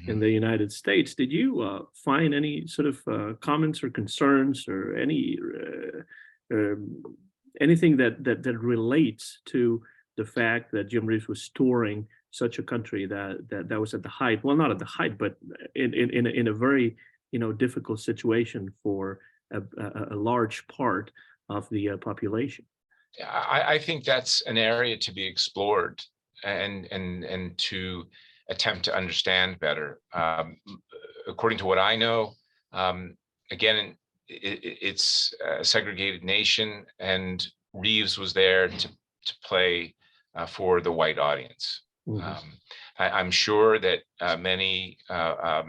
in the United States. Did you find any sort of comments or concerns or anything that relates to the fact that Jim Reeves was touring such a country that was at the height? Well, not at the height, but in a very difficult situation for a large part of the population. I think that's an area to be explored and to attempt to understand better. According to what I know, again, it's a segregated nation, and Reeves was there to play for the white audience. I'm sure that many of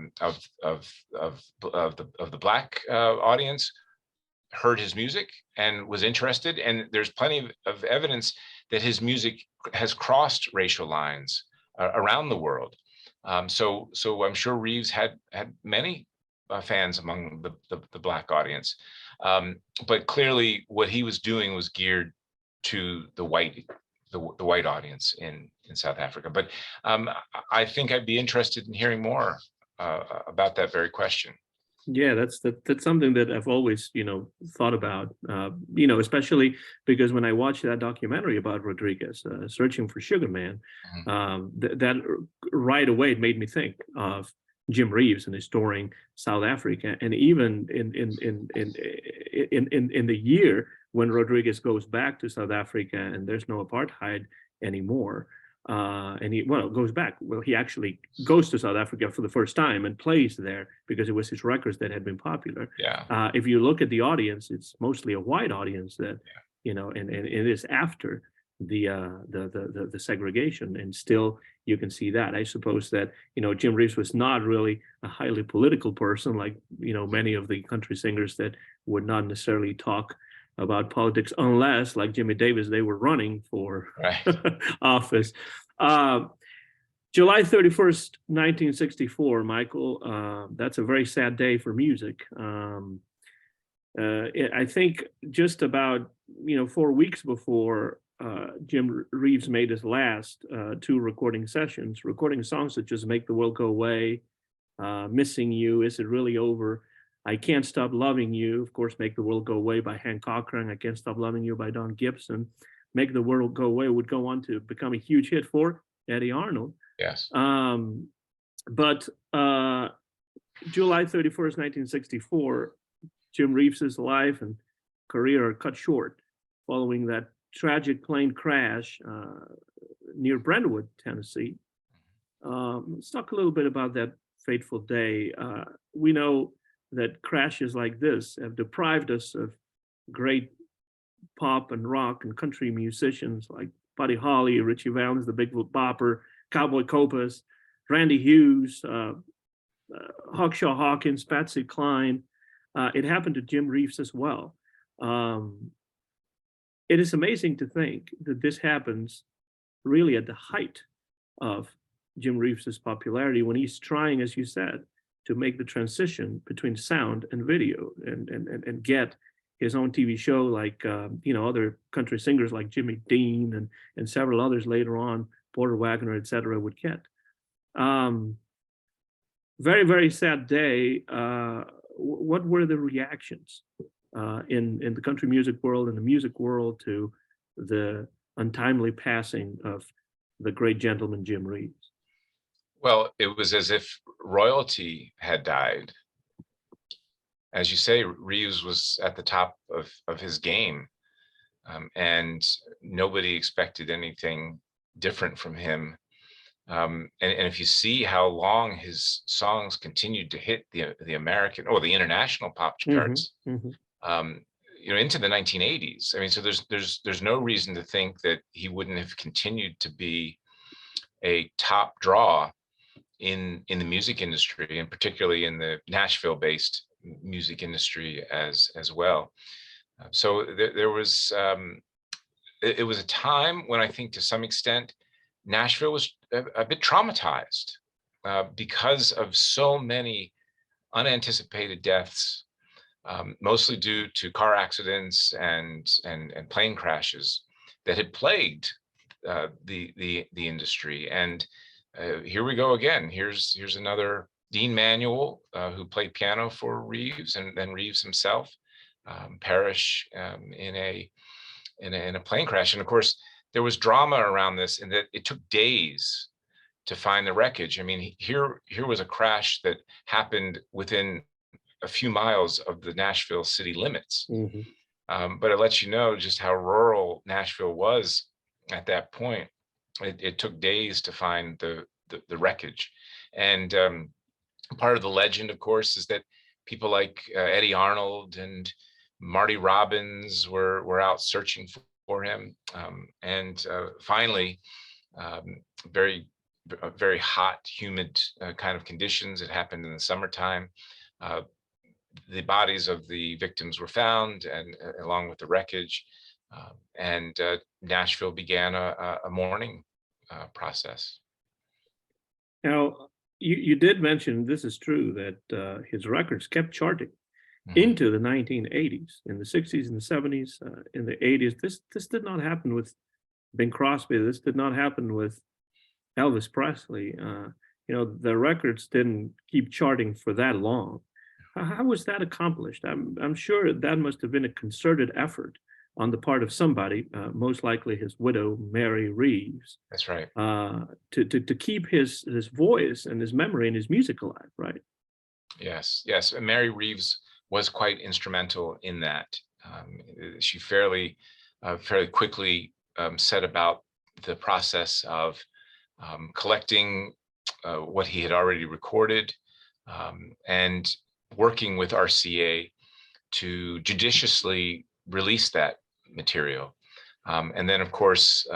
the Black audience heard his music and was interested, and there's plenty of evidence that his music has crossed racial lines around the world. So I'm sure Reeves had many fans among the Black audience, but clearly what he was doing was geared to the white audience in South Africa. But I think I'd be interested in hearing more about that very question. Yeah, that's something that I've always, thought about, especially because when I watched that documentary about Rodriguez, Searching for Sugar Man, that right away it made me think of Jim Reeves and his touring South Africa, and even in the year when Rodriguez goes back to South Africa and there's no apartheid anymore. And he goes back. Well, he actually goes to South Africa for the first time and plays there because it was his records that had been popular. Yeah. If you look at the audience, it's mostly a white audience that, and it is after the segregation, and still you can see that. I suppose that Jim Reeves was not really a highly political person like many of the country singers that would not necessarily talk about politics unless, like Jimmy Davis, they were running for office. July 31st, 1964, Michael, that's a very sad day for music. I think just about 4 weeks before Jim Reeves made his last 2 recording sessions, recording songs such as Make the World Go Away, Missing You, Is It Really Over, I Can't Stop Loving You, of course, Make the World Go Away by Hank Cochran, I Can't Stop Loving You by Don Gibson. Make the World Go Away would go on to become a huge hit for Eddie Arnold. Yes. But July 31st, 1964, Jim Reeves's life and career are cut short following that tragic plane crash near Brentwood, Tennessee. Let's talk a little bit about that fateful day. We know that crashes like this have deprived us of great pop and rock and country musicians like Buddy Holly, Richie Valens, the Big Bopper, Cowboy Copas, Randy Hughes, Hawkshaw Hawkins, Patsy Cline. It happened to Jim Reeves as well. It is amazing to think that this happens really at the height of Jim Reeves's popularity, when he's trying, as you said, to make the transition between sound and video and get his own TV show like, other country singers like Jimmy Dean and several others later on, Porter Wagoner, et cetera, would get. Very, very sad day. What were the reactions in the country music world and the music world to the untimely passing of the great gentleman, Jim Reeves? Well, it was as if royalty had died. As you say, Reeves was at the top of his game, and nobody expected anything different from him. And if you see how long his songs continued to hit the American or the international pop charts, into the 1980s. I mean, so there's no reason to think that he wouldn't have continued to be a top draw in the music industry, and particularly in the Nashville-based music industry as well. So there was it was a time when I think to some extent Nashville was a bit traumatized because of so many unanticipated deaths, mostly due to car accidents and plane crashes that had plagued the industry. And here we go again. Here's another Dean Manuel who played piano for Reeves, and then Reeves himself perish in a plane crash. And of course, there was drama around this, in that it took days to find the wreckage. I mean, here was a crash that happened within a few miles of the Nashville city limits. But it lets you know just how rural Nashville was at that point. It took days to find the wreckage. And part of the legend, of course, is that people like Eddie Arnold and Marty Robbins were out searching for him. And finally, very, very hot, humid kind of conditions. It happened in the summertime. The bodies of the victims were found, and along with the wreckage, and Nashville began a mourning process. Now, you did mention, this is true, that his records kept charting Mhm. into the 1980s, in the 60s and the 70s, in the 80s. This did not happen with Bing Crosby. This did not happen with Elvis Presley. The records didn't keep charting for that long. How was that accomplished? I'm sure that must have been a concerted effort on the part of somebody, most likely his widow, Mary Reeves. That's right. To keep his voice and his memory and his music alive, right? Yes, yes. And Mary Reeves was quite instrumental in that. She fairly quickly set about the process of collecting what he had already recorded, and working with RCA to judiciously release that material. And then, of course,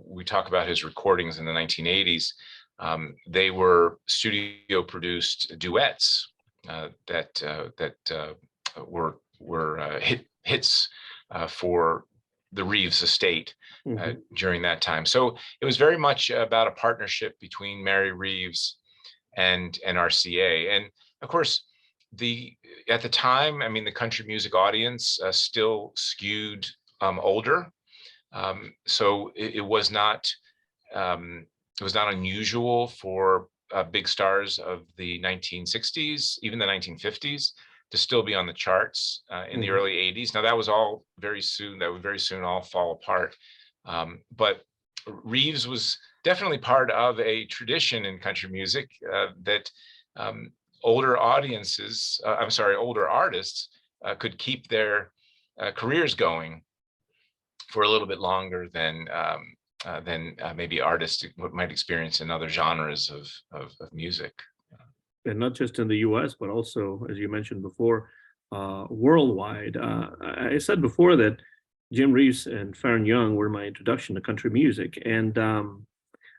we talk about his recordings in the 1980s. They were studio produced duets that were hits for the Reeves estate during that time. So it was very much about a partnership between Mary Reeves and RCA. And of course, at the time, I mean, the country music audience still skewed older. So it was not unusual for big stars of the 1960s, even the 1950s, to still be on the charts in the early 80s. Now that was all very soon. That would very soon all fall apart. But Reeves was definitely part of a tradition in country music that older artists could keep their careers going for a little bit longer than maybe artists might experience in other genres of music. And not just in the US, but also, as you mentioned before, worldwide. I said before that Jim Reeves and Farron Young were my introduction to country music. And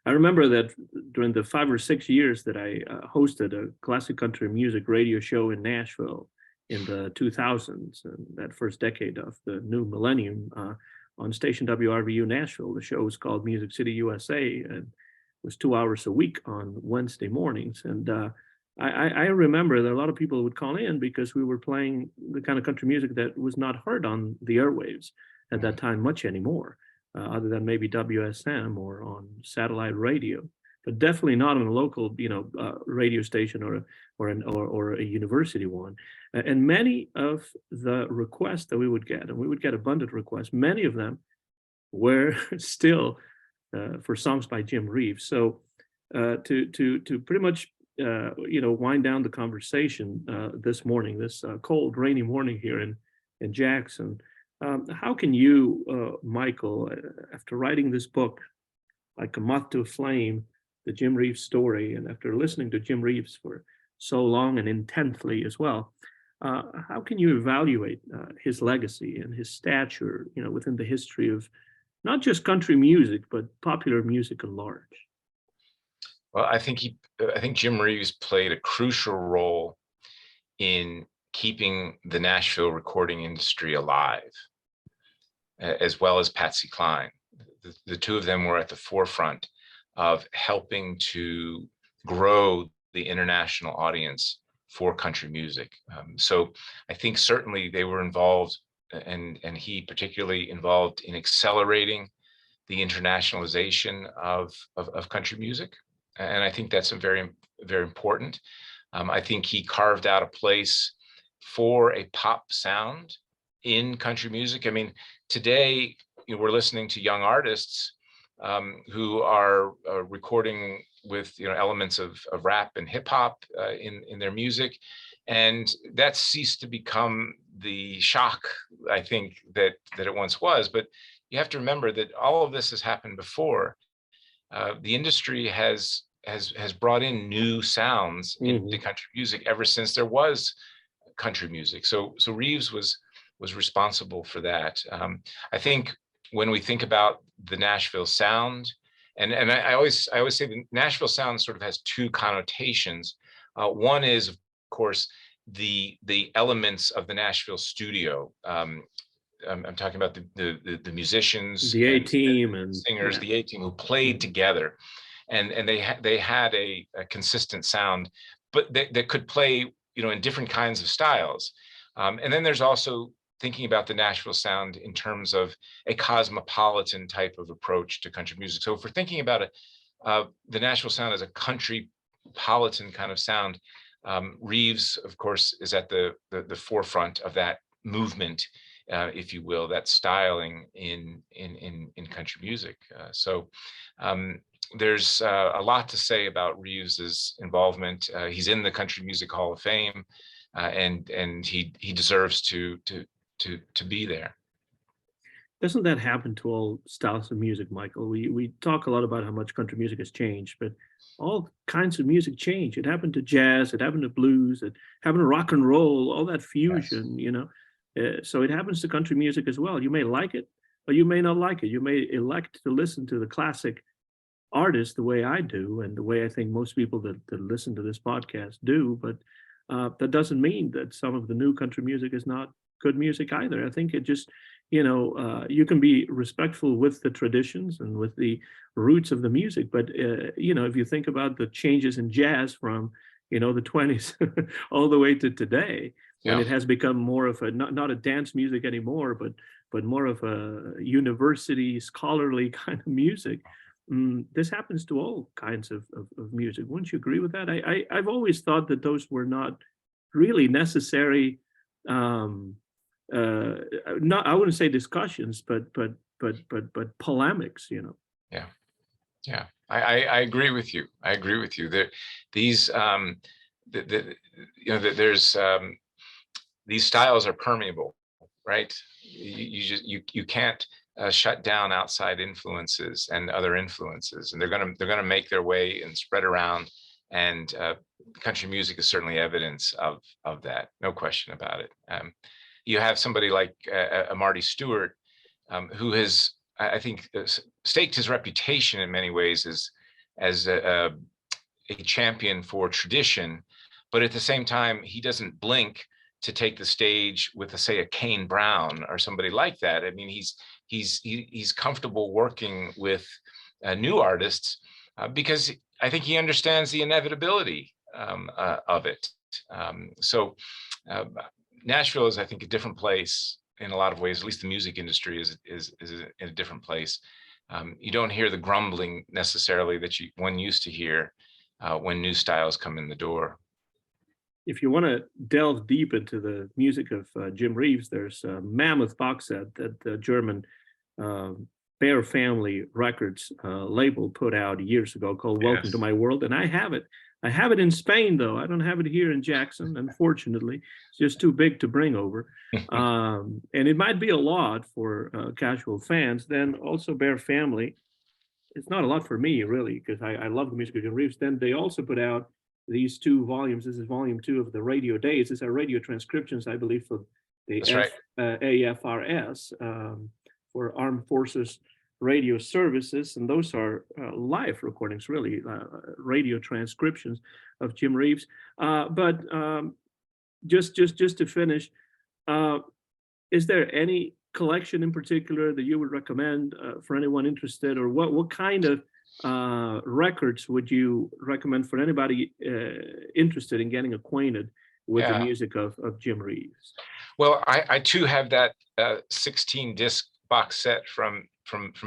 I remember that during the 5 or 6 years that I hosted a classic country music radio show in Nashville in the 2000s, and that first decade of the new millennium, on station WRVU Nashville. The show was called Music City USA, and it was 2 hours a week on Wednesday mornings. And I remember that a lot of people would call in because we were playing the kind of country music that was not heard on the airwaves at that time much anymore, other than maybe WSM or on satellite radio, but definitely not on a local, radio station or a university one. And many of the requests that we would get, and we would get abundant requests, many of them were still for songs by Jim Reeves. So to pretty much wind down the conversation this morning, this cold, rainy morning here in Jackson, how can you, Michael, after writing this book, like a moth to a flame, the Jim Reeves story, and after listening to Jim Reeves for so long and intently as well, how can you evaluate his legacy and his stature, within the history of not just country music, but popular music at large? Well, I think Jim Reeves played a crucial role in keeping the Nashville recording industry alive, as well as Patsy Cline. The two of them were at the forefront of helping to grow the international audience for country music. So I think certainly they were involved, and he particularly involved in accelerating the internationalization of country music. And I think that's very, very important. I think he carved out a place for a pop sound in country music. I mean, today we're listening to young artists who are recording with elements of rap and hip hop in their music, and that's ceased to become the shock, I think, that it once was. But you have to remember that all of this has happened before. The industry has has brought in new sounds into country music ever since there was country music. So Reeves was responsible for that. I think when we think about the Nashville Sound, and I always say the Nashville Sound sort of has two connotations. One is, of course, the elements of the Nashville studio. I'm talking about the musicians, the A-team and singers, the A-team who played together, and they had a consistent sound, but that could play, in different kinds of styles. And then there's also thinking about the Nashville Sound in terms of a cosmopolitan type of approach to country music. So if we're thinking about the Nashville Sound as a country-politan kind of sound, Reeves, of course, is at the forefront of that movement, if you will, that styling in country music. So there's a lot to say about Reeves's involvement. He's in the Country Music Hall of Fame, and he deserves to be there. Doesn't that happen to all styles of music, Michael? We talk a lot about how much country music has changed, but all kinds of music change. It happened to jazz, it happened to blues, it happened to rock and roll, all that fusion, so it happens to country music as well. You may like it, or you may not like it. You may elect to listen to the classic artists the way I do, and the way I think most people that listen to this podcast do, but that doesn't mean that some of the new country music is not good music either. I think it just, you can be respectful with the traditions and with the roots of the music, but if you think about the changes in jazz from the 20s all the way to today, when it has become more of a not a dance music anymore, but more of a university scholarly kind of music. This happens to all kinds of music. Wouldn't you agree with that? I've always thought that those were not really necessary. Not, I wouldn't say discussions, but polemics. Yeah. I agree with you. These there's these styles are permeable, right? You can't shut down outside influences and other influences, and they're gonna make their way and spread around. And country music is certainly evidence of that, no question about it. You have somebody like Marty Stewart, who has, I think, staked his reputation in many ways as a champion for tradition, but at the same time, he doesn't blink to take the stage with, say, a Kane Brown or somebody like that. I mean, he's comfortable working with new artists because I think he understands the inevitability of it. So Nashville is, I think, a different place in a lot of ways. At least the music industry is in a different place. You don't hear the grumbling necessarily that one used to hear when new styles come in the door. If you want to delve deep into the music of Jim Reeves, there's a mammoth box set that the German Bear Family Records label put out years ago called Welcome to My World, and I have it. I have it in Spain, though. I don't have it here in Jackson, unfortunately. It's just too big to bring over. And it might be a lot for casual fans. Then also Bear Family, it's not a lot for me, really, because I love the music of Jim Reeves. Then they also put out these two volumes. This is volume 2 of the Radio Days. These are radio transcriptions, I believe, for the AFRS, for Armed Forces Radio Services, and those are live recordings, really, radio transcriptions of Jim Reeves. But just to finish, is there any collection in particular that you would recommend for anyone interested, or what kind of records would you recommend for anybody interested in getting acquainted with the music of Jim Reeves? Well, I too have that 16 disc box set from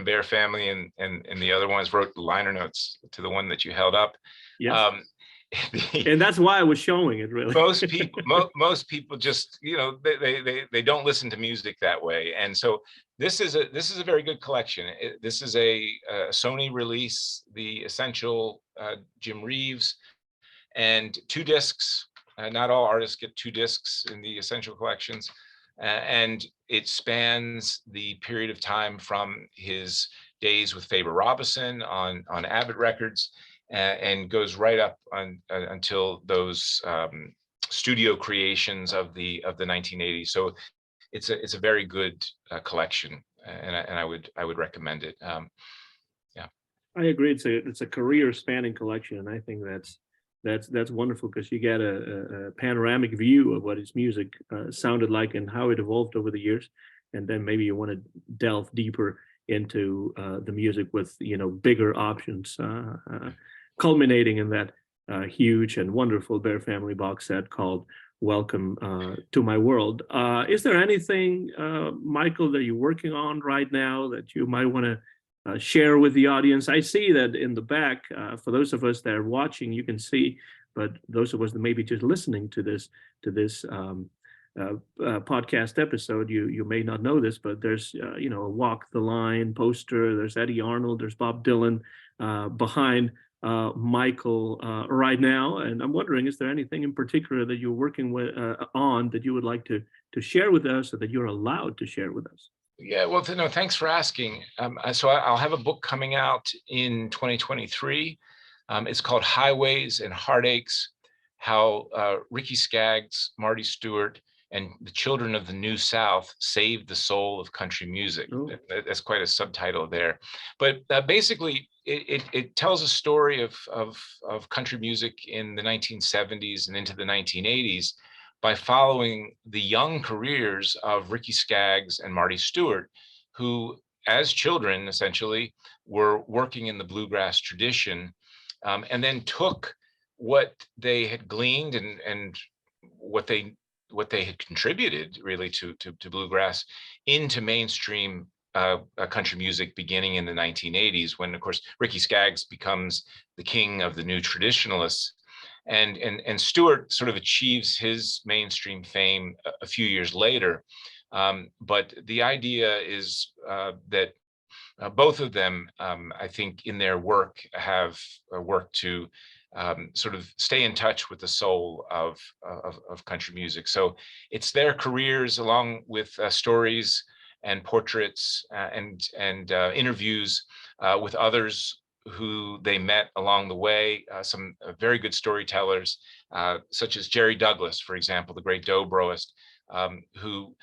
Bear Family, and the other ones wrote the liner notes to the one that you held up. Yes. And that's why I was showing it, really. most people just, they don't listen to music that way, and so this is a very good collection. This is a Sony release, the Essential Jim Reeves, and 2 discs. Not all artists get 2 discs in the Essential collections, and it spans the period of time from his days with Faber Robinson on Abbott Records, and goes right up on until those studio creations of the 1980s. So it's a very good collection, and I would recommend it. Yeah. I agree. It's a career spanning collection, and I think that's wonderful because you get a panoramic view of what his music sounded like and how it evolved over the years, and then maybe you want to delve deeper into the music with bigger options, culminating in that huge and wonderful Bear Family box set called Welcome to My World. Is there anything, Michael, that you're working on right now that you might want to share with the audience? I see that in the back, for those of us that are watching, you can see, but those of us that may be just listening to this podcast episode, you may not know this, but there's a Walk the Line poster. There's Eddie Arnold. There's Bob Dylan behind Michael right now, and I'm wondering, is there anything in particular that you're working with on that you would like to share with us, or that you're allowed to share with us? Yeah, well, no, thanks for asking. So I'll have a book coming out in 2023. It's called Highways and Heartaches: How Ricky Skaggs, Marty Stewart, and the Children of the New South Saved the Soul of Country Music. Oh. That's quite a subtitle there. But basically, it tells a story of country music in the 1970s and into the 1980s by following the young careers of Ricky Skaggs and Marty Stewart, who, as children, essentially, were working in the bluegrass tradition, and then took what they had gleaned and what they had contributed really to bluegrass into mainstream country music beginning in the 1980s, when, of course, Ricky Skaggs becomes the king of the new traditionalists. And Stewart sort of achieves his mainstream fame a few years later. But the idea is that both of them, I think, in their work have worked to sort of stay in touch with the soul of country music. So it's their careers, along with stories and portraits and interviews with others who they met along the way, some very good storytellers, such as Jerry Douglas, for example, the great dobroist, who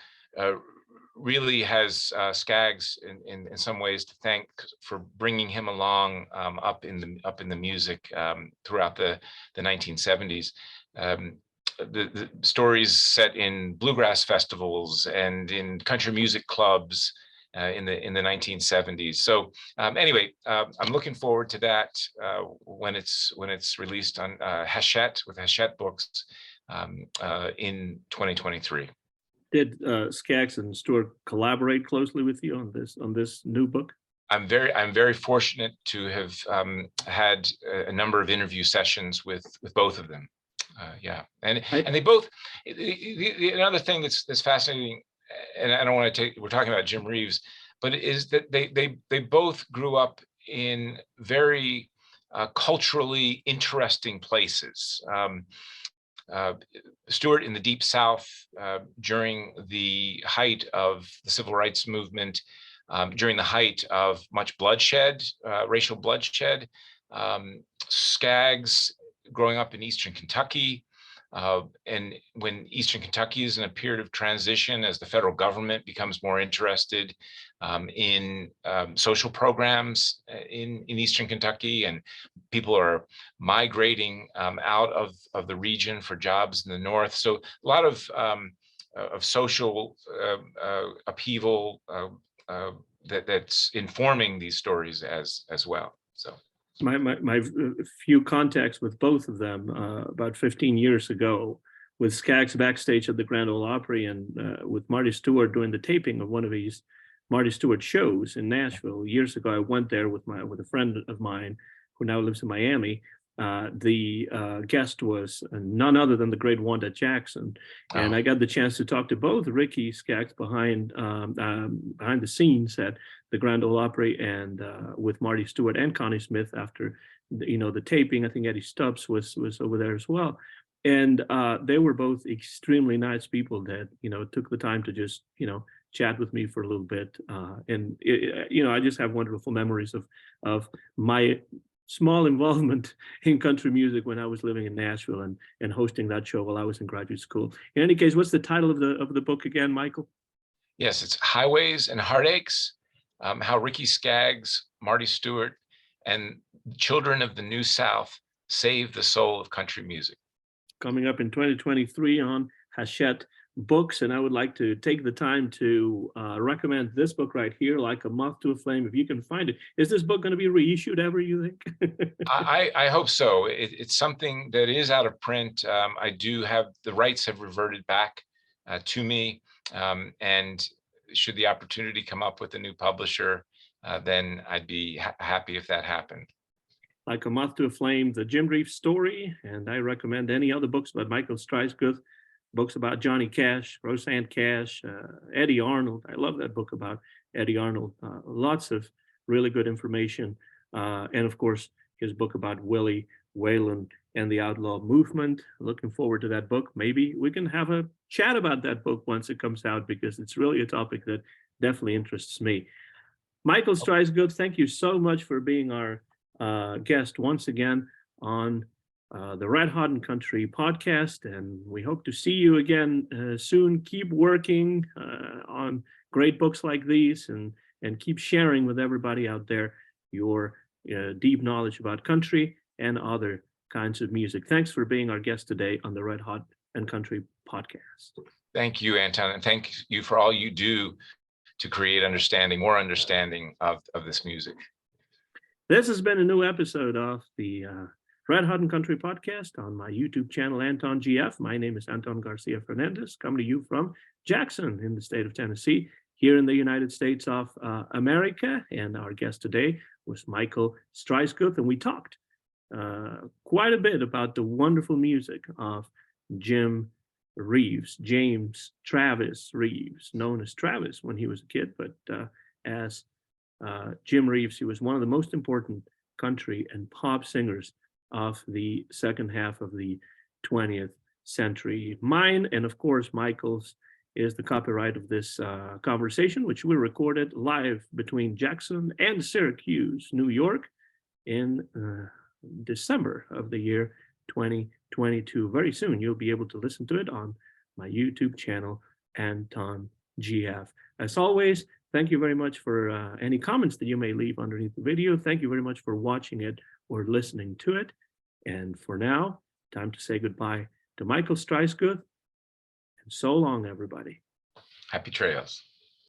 really has Skaggs in some ways to thank for bringing him along up in the music throughout the 1970s. The stories set in bluegrass festivals and in country music clubs in the 1970s. So anyway, I'm looking forward to that when it's released on Hachette with Hachette Books in 2023. Did Skaggs and Stewart collaborate closely with you on this new book? I'm very fortunate to have had a number of interview sessions with both of them. Yeah, and they both. Another thing that's fascinating, and I don't want to we're talking about Jim Reeves, but is that they both grew up in very culturally interesting places. Stewart in the Deep South during the height of the Civil Rights Movement, during the height of much bloodshed, racial bloodshed. Skaggs growing up in Eastern Kentucky, and when Eastern Kentucky is in a period of transition as the federal government becomes more interested in social programs in Eastern Kentucky, and people are migrating out of the region for jobs in the north. So a lot of social upheaval that's informing these stories as well. So. My few contacts with both of them about 15 years ago, with Skaggs backstage at the Grand Ole Opry, and with Marty Stewart doing the taping of one of his Marty Stewart shows in Nashville years ago. I went there with a friend of mine who now lives in Miami. The guest was none other than the great Wanda Jackson, and I got the chance to talk to both Ricky Skaggs behind the scenes at the Grand Ole Opry, and with Marty Stewart and Connie Smith after the taping. I think Eddie Stubbs was over there as well, and they were both extremely nice people that took the time to just chat with me for a little bit, and I just have wonderful memories of my small involvement in country music when I was living in Nashville and hosting that show while I was in graduate school. In any case, what's the title of the book again, Michael? Yes, it's Highways and Heartaches, how Ricky Skaggs, Marty Stewart, and children of the New South saved the soul of country music. Coming up in 2023 on Hachette Books, and I would like to take the time to recommend this book right here, Like a Moth to a Flame, if you can find it. Is this book going to be reissued ever, you think? I hope so. It's something that is out of print. I do have, the rights have reverted back to me, and should the opportunity come up with a new publisher, then I'd be happy if that happened. Like a Moth to a Flame, the Jim Reeves Story, and I recommend any other books about Michael Streissguth, books about Johnny Cash, Roseanne Cash, Eddie Arnold. I love that book about Eddie Arnold. Lots of really good information. And of course, his book about Willie Whalen and the outlaw movement. Looking forward to that book. Maybe we can have a chat about that book once it comes out, because it's really a topic that definitely interests me. Michael Streissguth, thank you so much for being our guest once again on the Red Hot and Country podcast, and we hope to see you again soon. Keep working on great books like these, and keep sharing with everybody out there your deep knowledge about country and other kinds of music. Thanks for being our guest today on the Red Hot and Country podcast. Thank you, Anton, and thank you for all you do to create understanding, more understanding of this music. This has been a new episode of the Red Hot and Country podcast on my YouTube channel, Anton GF. My name is Anton Garcia Fernandez, coming to you from Jackson in the state of Tennessee, here in the United States of America. And our guest today was Michael Streissguth, and we talked quite a bit about the wonderful music of Jim Reeves, James Travis Reeves, known as Travis when he was a kid, but as Jim Reeves, he was one of the most important country and pop singers of the second half of the 20th century. Mine, and of course Michael's, is the copyright of this conversation, which we recorded live between Jackson and Syracuse, New York, in December of the year 2022. Very soon you'll be able to listen to it on my YouTube channel, Anton GF. As always, thank you very much for any comments that you may leave underneath the video. Thank you very much for watching it or listening to it. And for now, time to say goodbye to Michael Streissguth. And so long, everybody. Happy trails.